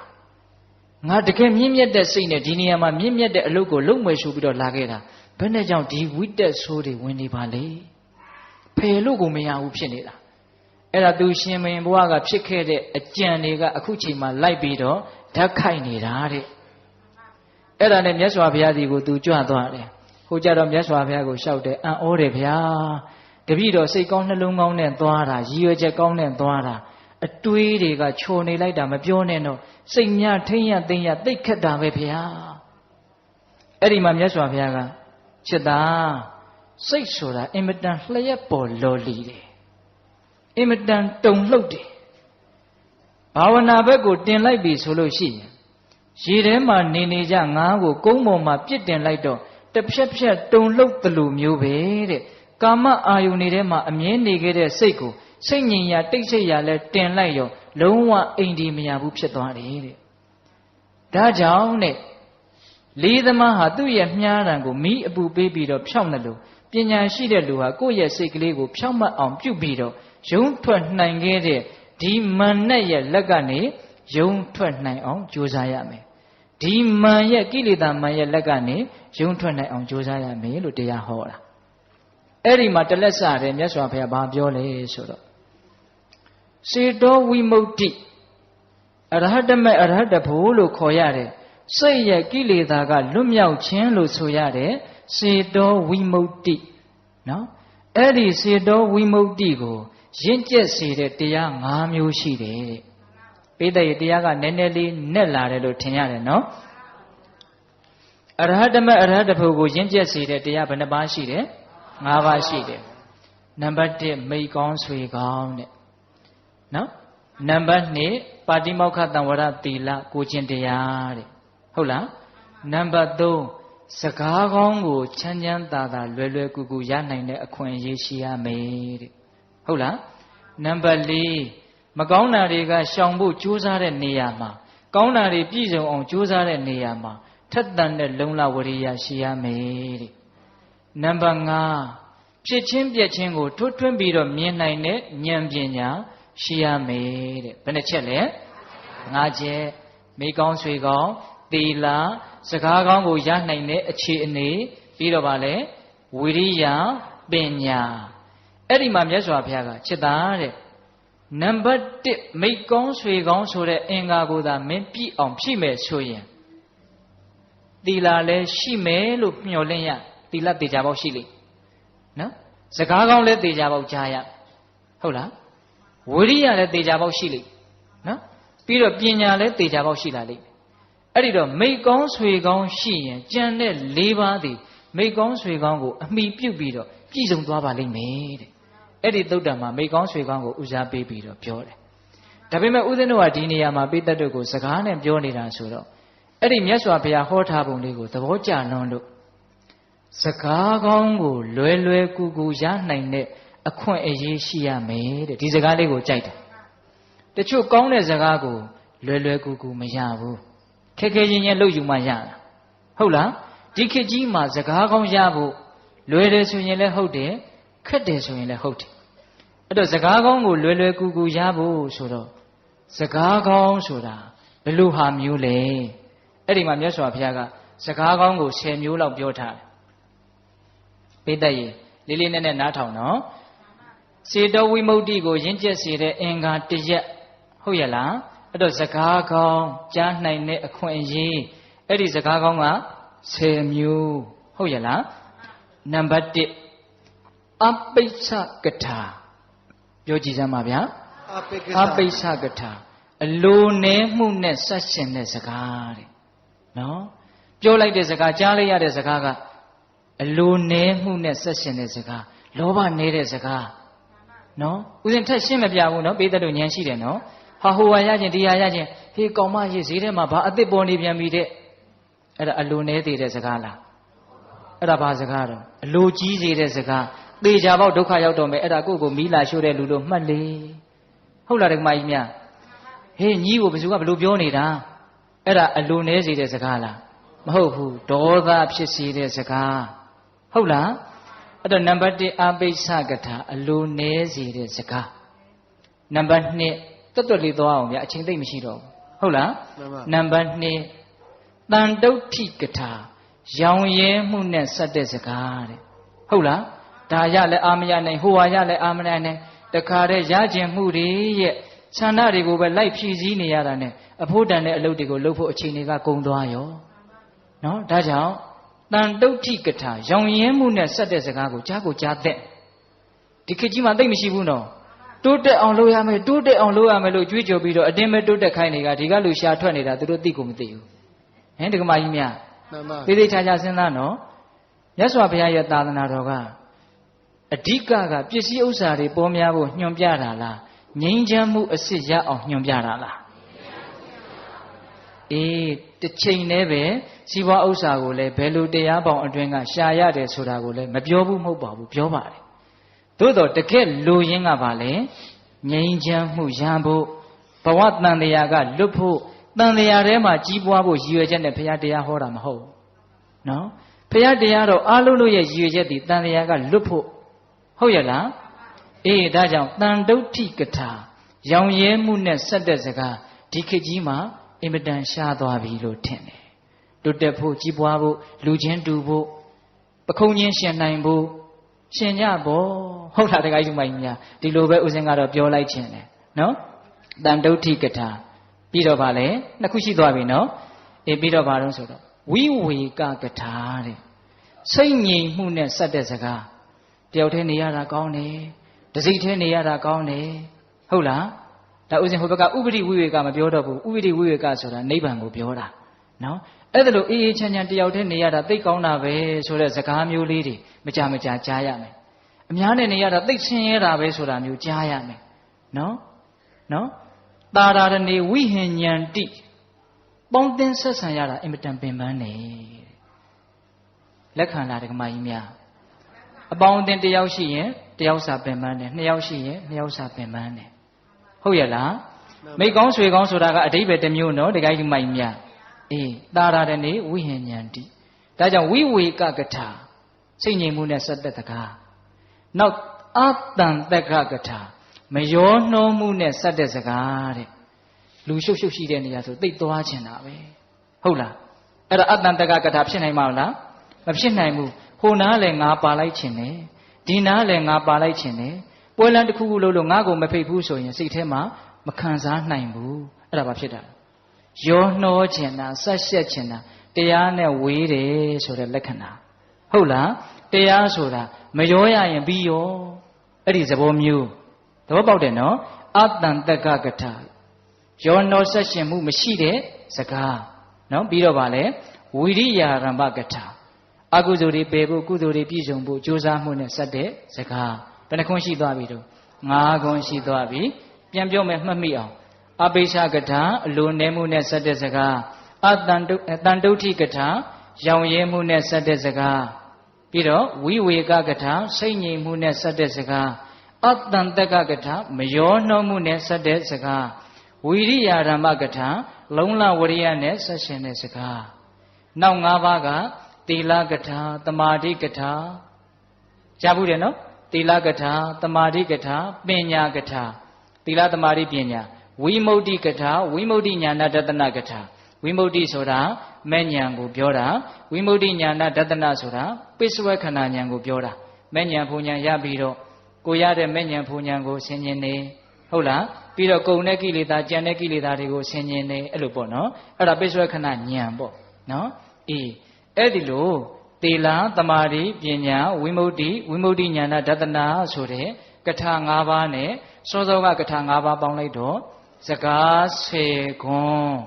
ငါတကယ်မြင့်မြတ်တဲ့စိတ်နဲ့ဒီနေရာမှာမြင့်မြတ်တဲ့အလုပ်ကိုလုပ်မယ်ဆိုပြီးတော့လာခဲ့တာဘယ်နဲ့ကြောင့်ဒီဝိတက်ဆိုးတွေဝင်နေပါလဲဖယ်လို့ကိုမရဘူးဖြစ်နေတာအဲ့ဒါသူရှင်မင်းဘဝကဖြစ်ခဲ့တဲ့အကြံတွေကအခုချိန်မှာလိုက်ပြီးတော့ဓာတ်ခိုက်နေတာတဲ့အဲ့ဒါနဲ့မြတ်စွာဘုရားဒီကိုသူကြွသွားတယ်ဟိုကြတော့မြတ်စွာဘုရားကိုလျှောက်တယ်အံ့ဩတယ်ဗျာတပည့်တော်စိတ်ကောင်းနှလုံးကောင်းနဲ့သွားတာရည်ရွယ်ချက်ကောင်းနဲ့သွားတာအတွေးတွေကခြုံနေလိုက်တာမပြောနဲ့တော့စိတ်များထိမ့်ရသိမ့်ရသိခက်တာပဲဗျာအဲ့ဒီမှာမြတ်စွာဘုရားကจิตသားစိတ်ဆိုတာအင်မတန်လျှက်ပေါ်လော်လီတယ်အင်မတန်တုန်လှုပ်တယ်ဘာဝနာဘက်ကိုတင်လိုက်ပြီဆိုလို့ရှိရင်ရေထဲမှာနေကြငါးကိုကုန်းပေါ်မှာပြစ်တင်လိုက်တော့တစ်ဖြက်ဖြက်တုန်လှုပ်သလိုမျိုးပဲတဲ့ကာမအာယုန်တွေထဲမှာအမြဲနေခဲ့တဲ့စိတ်ကိုစိတ်ငြိမ်ရာတိတ်ဆိတ်ရာလဲတင်လိုက်ရောလုံးဝအိမ်ဒီမရဘူးဖြစ်သွားတယ်တဲ့ဒါကြောင့်တဲ့လေးသမားဟာသူ့ရဲ့မြားတံကိုမိအပူပေးပြီးတော့ဖြောက်နေလို့ပညာရှိတဲ့လူဟာကိုယ့်ရဲ့စိတ်ကလေးကိုဖြောက်မှတ်အောင်ပြုပြီးတော့ယုံထွက်နိုင်ခဲ့တဲ့ဒီမန်နဲ့ရဲ့လက်ကနေယုံထွက်နိုင်အောင်ကြိုးစားရမယ်ဒီမန်ရဲ့ကိလေသာမန်ရဲ့လက်ကနေယုံထွက်နိုင်အောင်ကြိုးစားရမယ်လို့တရားဟောတာအဲ့ဒီမှာတလက်စတယ်မြတ်စွာဘုရားဘာပြောလဲဆိုတော့စေတောဝိမု ക്തി အရဟတမေအရဟတဖို့လို့ခေါ်ရတယ်စိတ်ရဲ့ကိလေသာကလွတ်မြောက်ခြင်းလို့ဆိုရတယ်စေတောဝိမု ക്തി နော်အဲ့ဒီစေတောဝိမု ക്തി ကိုရင့်ကျက်စေတဲ့တရား၅မျိုးရှိတယ်တဲ့ပိဋကရဲ့တရားကနည်းနည်းလေးနဲ့လာတယ်လို့ထင်ရတယ်နော်အရဟတမေအရဟတဖို့ကိုရင့်ကျက်စေတဲ့တရားဘယ်နှပါးရှိတယ်၅ပါးရှိတယ်နံပါတ်1မိတ်ကောင်းဆွေကောင်းတဲ့နော်နံပါတ်2ပါတိမောက္ခတံဝရသီလကိုကျင့်တရားတဲ့ဟုတ်လားနံပါတ်3စကားကောင်းကိုချမ်းချမ်းသာသာလွယ်လွယ်ကူကူရနိုင်တဲ့အခွင့်အရေးရှိရမယ်တဲ့ဟုတ်လားနံပါတ်4မကောင်းတာတွေကရှောင်ဖို့ကြိုးစားတဲ့နေရာမှာကောင်းတာတွေပြည့်စုံအောင်ကြိုးစားတဲ့နေရာမှာထက်သန်တဲ့လုံလဝရိယရှိရမယ်တဲ့နံပါတ်5ဖြစ်ချင်းပြက်ချင်းကိုထွတ်ထွင်းပြီးတော့မြင်နိုင်တဲ့ဉာဏ်ပညာရှိရမယ်တဲ့ဘယ်နှချက်လဲ5ချက်မိကောင်းဆွေကောင်းသီလစကားကောင်းကိုရနိုင်တဲ့အခြေအနေပြီးတော့ဗာလဲဝိရိယပညာအဲ့ဒီမှာမြတ်စွာဘုရားကจิตသားတဲ့နံပါတ်1မိကောင်းဆွေကောင်းဆိုတဲ့အင်္ဂါကိုသာမင်းပြည့်အောင်ဖြည့်မယ်ဆိုရင်သီလလည်းရှိမယ်လို့မျှော်လင့်ရသီလတေချာပေါက်ရှိလိမ့်နော်စကားကောင်းလည်းတေချာပေါက်ကြားရဟုတ်လားဝိရိယလည်းတေချာပေါက်ရှိလိမ့်နော်ပြီးတော့ပညာလည်းတေချာပေါက်ရှိလာလိမ့်အဲ့ဒီတော့မိကောင်းဆွေကောင်းရှိရင်ကြံတဲ့၄ပါးသည်မိကောင်းဆွေကောင်းကိုအမိပြုတ်ပြီးတော့ပြည့်စုံသွားပါလိမ့်မယ်တဲ့အဲ့ဒီသုတ္တံမှာမိကောင်းဆွေကောင်းကိုဦးစားပေးပြီးတော့ပြောတယ်ဒါပေမဲ့ဦးဇင်းတို့ကဒီနေရာမှာပိဋကတ်ကိုစကားနဲ့ပြောနေတာဆိုတော့အဲ့ဒီမြတ်စွာဘုရားဟောထားပုံလေးကိုသဘောကျလွန်းလို့စကားကောင်းကိုလွယ်လွယ်ကူကူရနိုင်တဲ့အခွင့်အရေးရှိရမယ်တဲ့ဒီစကားလေးကိုကြိုက်တယ်တချို့ကောင်းတဲ့စကားကိုလွယ်လွယ်ကူကူမရဘူးခက်ခဲချင်းချင်းလုပ်ယူမှရတာဟုတ်လားဒီခေတ်ကြီးမှာစကားကောင်းရဖို့လွယ်တယ်ဆိုရင်လည်းဟုတ်တယ်ခက်တယ်ဆိုရင်လည်းဟုတ်တယ် အဲ့တော့စကားကောင်းကိုလွယ်လွယ်ကူကူရဖို့ဆိုတော့စကားကောင်းဆိုတာဘယ်လိုဟာမျိုးလဲအဲ့ဒီမှာမြတ်စွာဘုရားကစကားကောင်းကို10မျိုးလောက်ပြောထားတယ်ပိဋကရေလေးလေးနက်နက်နားထောင်နော်စေတဝိမု ക്തി ကိုရင့်ကျက်စေတဲ့အင်္ဂါတစ်ရက်ဟုတ်ရဲ့လားအဲ့တော့စကားကောင်းကြားနိုင်တဲ့အခွင့်အရေးအဲ့ဒီစကားကောင်းက10မျိုးဟုတ်ရဲ့လားနံပါတ်1အပိစ္ဆကထာပြောကြည့်စမ်းပါဗျာအပိစ္ဆကထာအလိုနဲမှုနဲ့ဆက်ရှင်တဲ့စကားတဲ့နော်ပြောလိုက်တဲ့စကားကြားလိုက်ရတဲ့စကားကအလိုနဲမှုနဲ့ဆက်ရှင်တဲ့စကားလောဘနေတဲ့စကားနော်ဦးဇင်းထက်ရှင်းမပြဘူးနော်ပေးတဲ့တို့ဉာဏ်ရှိတယ်နော်ဟာဟိုဟာရခြင်းဒီဟာရခြင်းဟေးကောင်မရေးဈေးထဲမှာဘာအစ်စ်ပေါ်နေပြန်ပြီတဲ့အဲ့ဒါအလိုနဲသေးတဲ့စကားလားအဲ့ဒါဘာစကားတော့အလိုကြီးစေတဲ့စကားသေချာပေါက်ဒုက္ခရောက်တော့မယ်အဲ့ဒါကိုယ့်ကိုမီးလာရှို့တဲ့လူလို့မှတ်လေဟုတ်လားဓမ္မကြီးများဟေးညီးကိုဘယ်သူကဘလို့ပြောနေတာအဲ့ဒါအလိုနဲစေတဲ့စကားလားမဟုတ်ဘူးဒေါသဖြစ်စေတဲ့စကားဟုတ်လားအဲ့တော့နံပါတ်1အပိစ္ဆကထာအလိုနဲစေတဲ့စကားနံပါတ်2တွတ်တွတ်လေးသွားအောင်ဗျာအချိန်သိမ့်မရှိတော့ဘူးဟုတ်လားနံပါတ်2တန်တုဋ္ဌိကထာရောင်ရဲမှုနဲ့ဆက်တဲ့စကားတဲ့ဟုတ်လားဒါရလည်းအာမရနိုင်ဟိုဟာရလည်းအာမရနိုင်တခါတည်းရခြင်းမှုတွေရဲ့ခြံရတွေကိုပဲလိုက်ဖြည့်ဆည်းနေရတာနဲ့အဖို့တန်တဲ့အလုပ်တွေကိုလုပ်ဖို့အချိန်တွေကကုန်သွားရောနော်ဒါကြောင့်တန်တုဋ္ဌိကထာရောင်ရဲမှုနဲ့ဆက်တဲ့စကားကိုကြားကိုကြားတဲ့ဒီခေတ်ကြီးမှာသိမ့်မရှိဘူးနော်တိုးတက်အောင်လုပ်ရမယ်တိုးတက်အောင်လုပ်ရမယ်လို့ကြွေးကြော်ပြီးတော့အတင်းပဲတိုးတက်ခိုင်းနေတာဒီကလူရှာထွက်နေတာသူတို့သိကိုမသိဘူးဟင်ဒကမာကြီးများသေသေးချာချာစဉ်းစားနော်မြတ်စွာဘုရားရဲ့သာသနာတော်ကအဓိကပစ္စည်းဥစ္စာတွေပေါ်များဖို့ညွှန်ပြတာလားငြိမ်းချမ်းမှုအစစ်ရအောင်ညွှန်ပြတာလားအေးတစ်ချိန်တည်းပဲစီးပွားဥစ္စာကိုလည်းဘယ်လိုတရားပေါင်းအတွင်းကရှာရတယ်ဆိုတာကိုလည်းမပြောဘူးမဟုတ်ပါဘူးပြောပါတယ်သို့တော့တကယ်လိုရင်းကပါလေငြိမ်းချမ်းမှုရဖို့ဘဝတန်တရားကလွတ်ဖို့တန်တရားထဲမှာကြီးပွားဖို့ရည်ရွယ်ချက်နဲ့ဘုရားတရားဟောတာမဟုတ်ဘူးနော်ဘုရားတရားတော့အားလုံးရဲ့ရည်ရွယ်ချက်ဒီတန်တရားကလွတ်ဖို့ဟုတ်ရဲ့လားအေးဒါကြောင့်တန်တုဋ္ဌိကထာရောင်ရဲမှုနဲ့ဆက်တဲ့စကားဒီခေတ်ကြီးမှာအင်မတန်ရှားသွားပြီလို့ထင်တယ်တိုးတက်ဖို့ကြီးပွားဖို့လူချင်းတူဖို့ပခုံးချင်းရှင်နိုင်ဖို့ရှင်ကြပေါ့ဟုတ်လားတခါကြီးမိုင်းများဒီလိုပဲဦးဇင်းကတော့ပြောလိုက်ခြင်းတယ်နော်တန်တုဋ္ဌိကထာပြီးတော့ဗာလဲနှစ်ခုရှိသွားပြီနော်အေးပြီးတော့ဗာတော့ဆိုတော့ဝိဝေကကထာတဲ့စိတ်ငြိမ်မှုနဲ့ဆက်တဲ့စကားတယောက်တည်းနေရတာကောင်းတယ်တစိတ်တည်းနေရတာကောင်းတယ်ဟုတ်လားဒါဥစဉ်ဟိုဘက်ကဥပရိဝိဝေကမပြောတော့ဘူးဥပရိဝိဝေကဆိုတာနိဗ္ဗာန်ကိုပြောတာနော်အဲ့ဒါလို့အေးအေးချမ်းချမ်းတယောက်တည်းနေရတာသိကောင်းတာပဲဆိုတဲ့စကားမျိုးလေးတွေမကြမကြာကြားရမယ်အများနဲ့နေရတာသိဆင်းရဲတာပဲဆိုတာမျိုးကြားရမယ်နော်တာရာရဏေဝိဟဉ္ဉန္တိပေါင်းတင်ဆက်ဆံရတာအင်မတန်ပင်ပန်းနေလက်ခံလာတဲ့ကမကြီးများအပေါင်းအသင်းတယောက်ရှိရင်တယောက်စာပင်ပန်းတယ်နှစ်ယောက်ရှိရင်နှစ်ယောက်စာပင်ပန်းတယ်ဟုတ်ရဲ့လားမိတ်ကောင်းဆွေကောင်းဆိုတာကအဓိပ္ပာယ်တစ်မျိုးနော်တခိုင်းဒီမိုက်များအေးတာရာရဏေဝိဟဉ္ဉန္တိဒါကြောင့်ဝိဝေကကထာစိတ်ငြိမ်မှုနဲ့ဆက်သက်တကားနောက်အတန်တက္ကကထာမယောနှောမှုနဲ့ဆက်တဲ့စကားတဲ့လူရှုပ်ရှုပ်ရှိတဲ့နေရာဆိုသိသွားချင်တာပဲဟုတ်လားအဲ့ဒါအတန်တက္ကကထာဖြစ်နိုင်မှာလားမဖြစ်နိုင်ဘူးဟိုနားလည်းငါပါလိုက်ချင်တယ်ဒီနားလည်းငါပါလိုက်ချင်တယ်ပွဲလန်းတစ်ခုခုလို့ငါ့ကိုမဖိတ်ဘူးဆိုရင်စိတ်ထဲမှာမခံစားနိုင်ဘူးအဲ့ဒါဘာဖြစ်တာယောနှောချင်တာဆက်ရှက်ချင်တာတရားနဲ့ဝေးတယ်ဆိုတဲ့လက္ခဏာဟုတ်လားတရားဆိုတာမရောရရင်ပြီးရောအဲ့ဒီသဘောမျိုးသဘောပေါက်တယ်နော်အတန်တက္ကကထာယောနှောဆက်ရှင်မှုမရှိတဲ့စကားနော်ပြီးတော့ဗာလဲဝိရိယရမ္ပကထာအကုသိုလ်တွေပယ်ဖို့ကုသိုလ်တွေပြည့်စုံဖို့ကြိုးစားမှုနဲ့ဆက်တဲ့စကားဘယ်နှခွန်းရှိသွားပြီတော့၅ခွန်းရှိသွားပြီပြန်ပြောမယ်မှတ်မိအောင်အပိစ္ဆကထာအလိုနည်းမှုနဲ့ဆက်တဲ့စကားအတန်တုဋ္ဌိကထာရောင်ရဲမှုနဲ့ဆက်တဲ့စကားပြီးတော့ဝိဝေကကထာစိတ်ငြိမ်မှုနဲ့ဆက်တဲ့စကားအတန်တက္ကကထာမယောနှောမှုနဲ့ဆက်တဲ့စကားဝိရိယဓမ္မကထာလုံလဝရိယနဲ့ဆက်ရှင်တဲ့စကားနောက်၅ပါးကသီလကထာသမာဓိကထာကြားဘူးတယ်နော် သီလကထာသမာဓိကထာပညာကထာသီလသမာဓိပညာဝိမု ക്തി ကထာဝိမု ക്തി ဉာဏဒသနကထာဝိမု ക്തി ဆိုတာမဲ့ဉာဏ်ကိုပြောတာဝိမု ക്തി ဉာဏဒသနဆိုတာပိစဝေခဏဉာဏ်ကိုပြောတာမဲ့ဉာဏ်ဖူဉာဏ်ရပြီးတော့ကိုရတဲ့မဲ့ဉာဏ်ဖူဉာဏ်ကိုဆင်ញင်နေဟုတ်လားပြီးတော့ကုံတဲ့ကိလေသာကြံတဲ့ကိလေသာတွေကိုဆင်ញင်နေအဲ့လိုပေါ့နော်အဲ့ဒါပိစဝေခဏဉာဏ်ပေါ့နော်အေးအဲ့ဒီလိုသီလသမာဓိပညာဝိမု ക്തി ဝိမု ക്തി ဉာဏဒသနာဆိုတဲ့ကထာ၅ပါးနဲ့စောစောကကထာ၅ပါးပေါင်းလိုက်တော့စကား10ခွန်း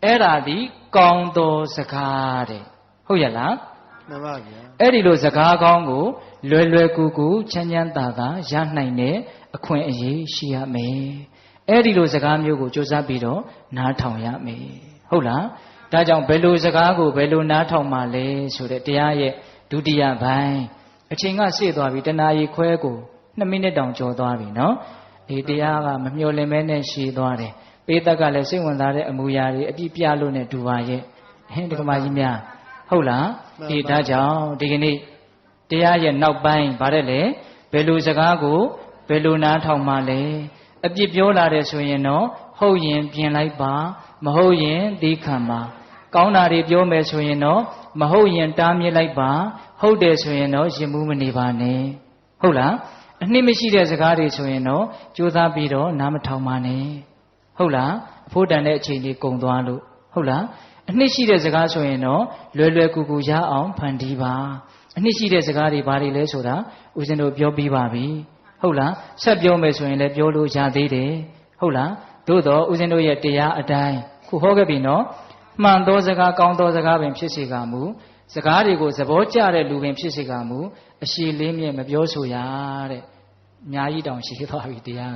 အဲ့ဒါဒီကောင်းသောစကားတဲ့ဟုတ်ရလားမှန်ပါဗျာအဲ့ဒီလိုစကားကောင်းကိုလွယ်လွယ်ကူကူချမ်းချမ်းသာသာရနိုင်တဲ့အခွင့်အရေးရှိရမယ်အဲ့ဒီလိုစကားမျိုးကိုစူးစမ်းပြီးတော့နားထောင်ရမယ်ဟုတ်လားဒါကြောင့်ဘယ်လိုစကားကိုဘယ်လိုနားထောင်မှလဲဆိုတဲ့တရားရဲ့ဒုတိယပိုင်းအချိန်ကစေ့သွားပြီတနာရီခွဲကို2မိနစ်တောင်ကျော်သွားပြီနော်ဒီတရားကမမျှော်လင့်မဲနဲ့ရှည်သွားတယ်ပေးသက်ကလည်းစိတ်ဝင်စားတဲ့အမူအရာတွေအပြည့်ပြလို့နဲ့ဒူပါရဲ့ဟင်ဒီကမာကြီးများဟုတ်လားဒီဒါကြောင့်ဒီကနေ့တရားရဲ့နောက်ပိုင်းဗါတဲ့လေဘယ်လိုစကားကိုဘယ်လိုနားထောင်မှလဲအပြစ်ပြောလာတယ်ဆိုရင်တော့ဟုတ်ရင်ပြင်လိုက်ပါမဟုတ်ရင်သီးခံပါကောင်းတာတွေပြောမယ်ဆိုရင်တော့မဟုတ်ရင်တားမြစ်လိုက်ပါဟုတ်တယ်ဆိုရင်တော့ရင်မှုမနေပါနဲ့ဟုတ်လားအနှစ်မရှိတဲ့စကားတွေဆိုရင်တော့ကြိုးစားပြီးတော့နားမထောင်ပါနဲ့ဟုတ်လားအဖို့တန်တဲ့အချိန်လေးကုန်သွားလို့ဟုတ်လားအနှစ်ရှိတဲ့စကားဆိုရင်တော့လွယ်လွယ်ကူကူရအောင်ဖန်တီးပါအနှစ်ရှိတဲ့စကားတွေဘာတွေလဲဆိုတာဦးဇင်းတို့ပြောပြီးပါပြီဟုတ်လားဆက်ပြောမယ်ဆိုရင်လည်းပြောလို့ရသေးတယ်ဟုတ်လားသို့တော့ဦးဇင်းတို့ရဲ့တရားအတိုင်းခုဟောခဲ့ပြီနော်မှန်သောစကားကောင်းသောစကားပင်ဖြစ်စေကမူစကားတွေကိုသဘောကျတဲ့လူပင်ဖြစ်စေကမူအရှိလေးမြဲမပြောဆိုရတဲ့အများကြီးတောင်ရှိသွားပြီတရား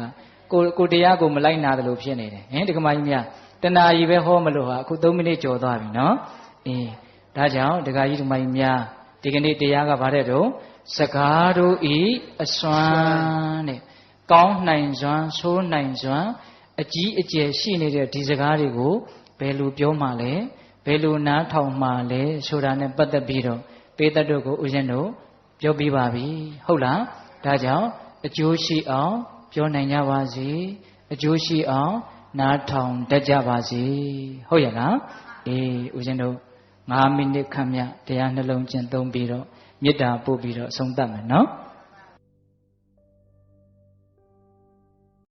ကကိုတရားကိုမလိုက်နာတယ်လို့ဖြစ်နေတယ်ဟင်ဒီကမာကြီးများတဏှာကြီးပဲဟောမလို့ဟာအခု3မိနစ်ကျော်သွားပြီနော်အေးဒါကြောင့်ဒကာကြီးဒီကမာကြီးများဒီကနေ့တရားကဗါတဲ့တော့စကားတို့ဤအစွမ်းတဲ့ကောင်းနိုင်စွမ်းဆိုးနိုင်စွမ်းအကြီးအကျယ်ရှိနေတဲ့ဒီစကားတွေကိုဘယ်လိုပြောမှလဲဘယ်လိုနားထောင်မှလဲဆိုတာနဲ့ပတ်သက်ပြီးတော့ပေးသက်တို့ကိုဦးဇင်းတို့ပြောပြပါပြီဟုတ်လားဒါကြောင့်အကျိုးရှိအောင်ပြောနိုင်ကြပါစေအကျိုးရှိအောင်နားထောင်တတ်ကြပါစေဟုတ်ရဲ့လားအေးဦးဇင်းတို့9မိနစ်ခန့်မြတရားနှလုံးကျင့်သုံးပြီးတော့မေတ္တာပို့ပြီးတော့အဆုံးသတ်မယ်နော်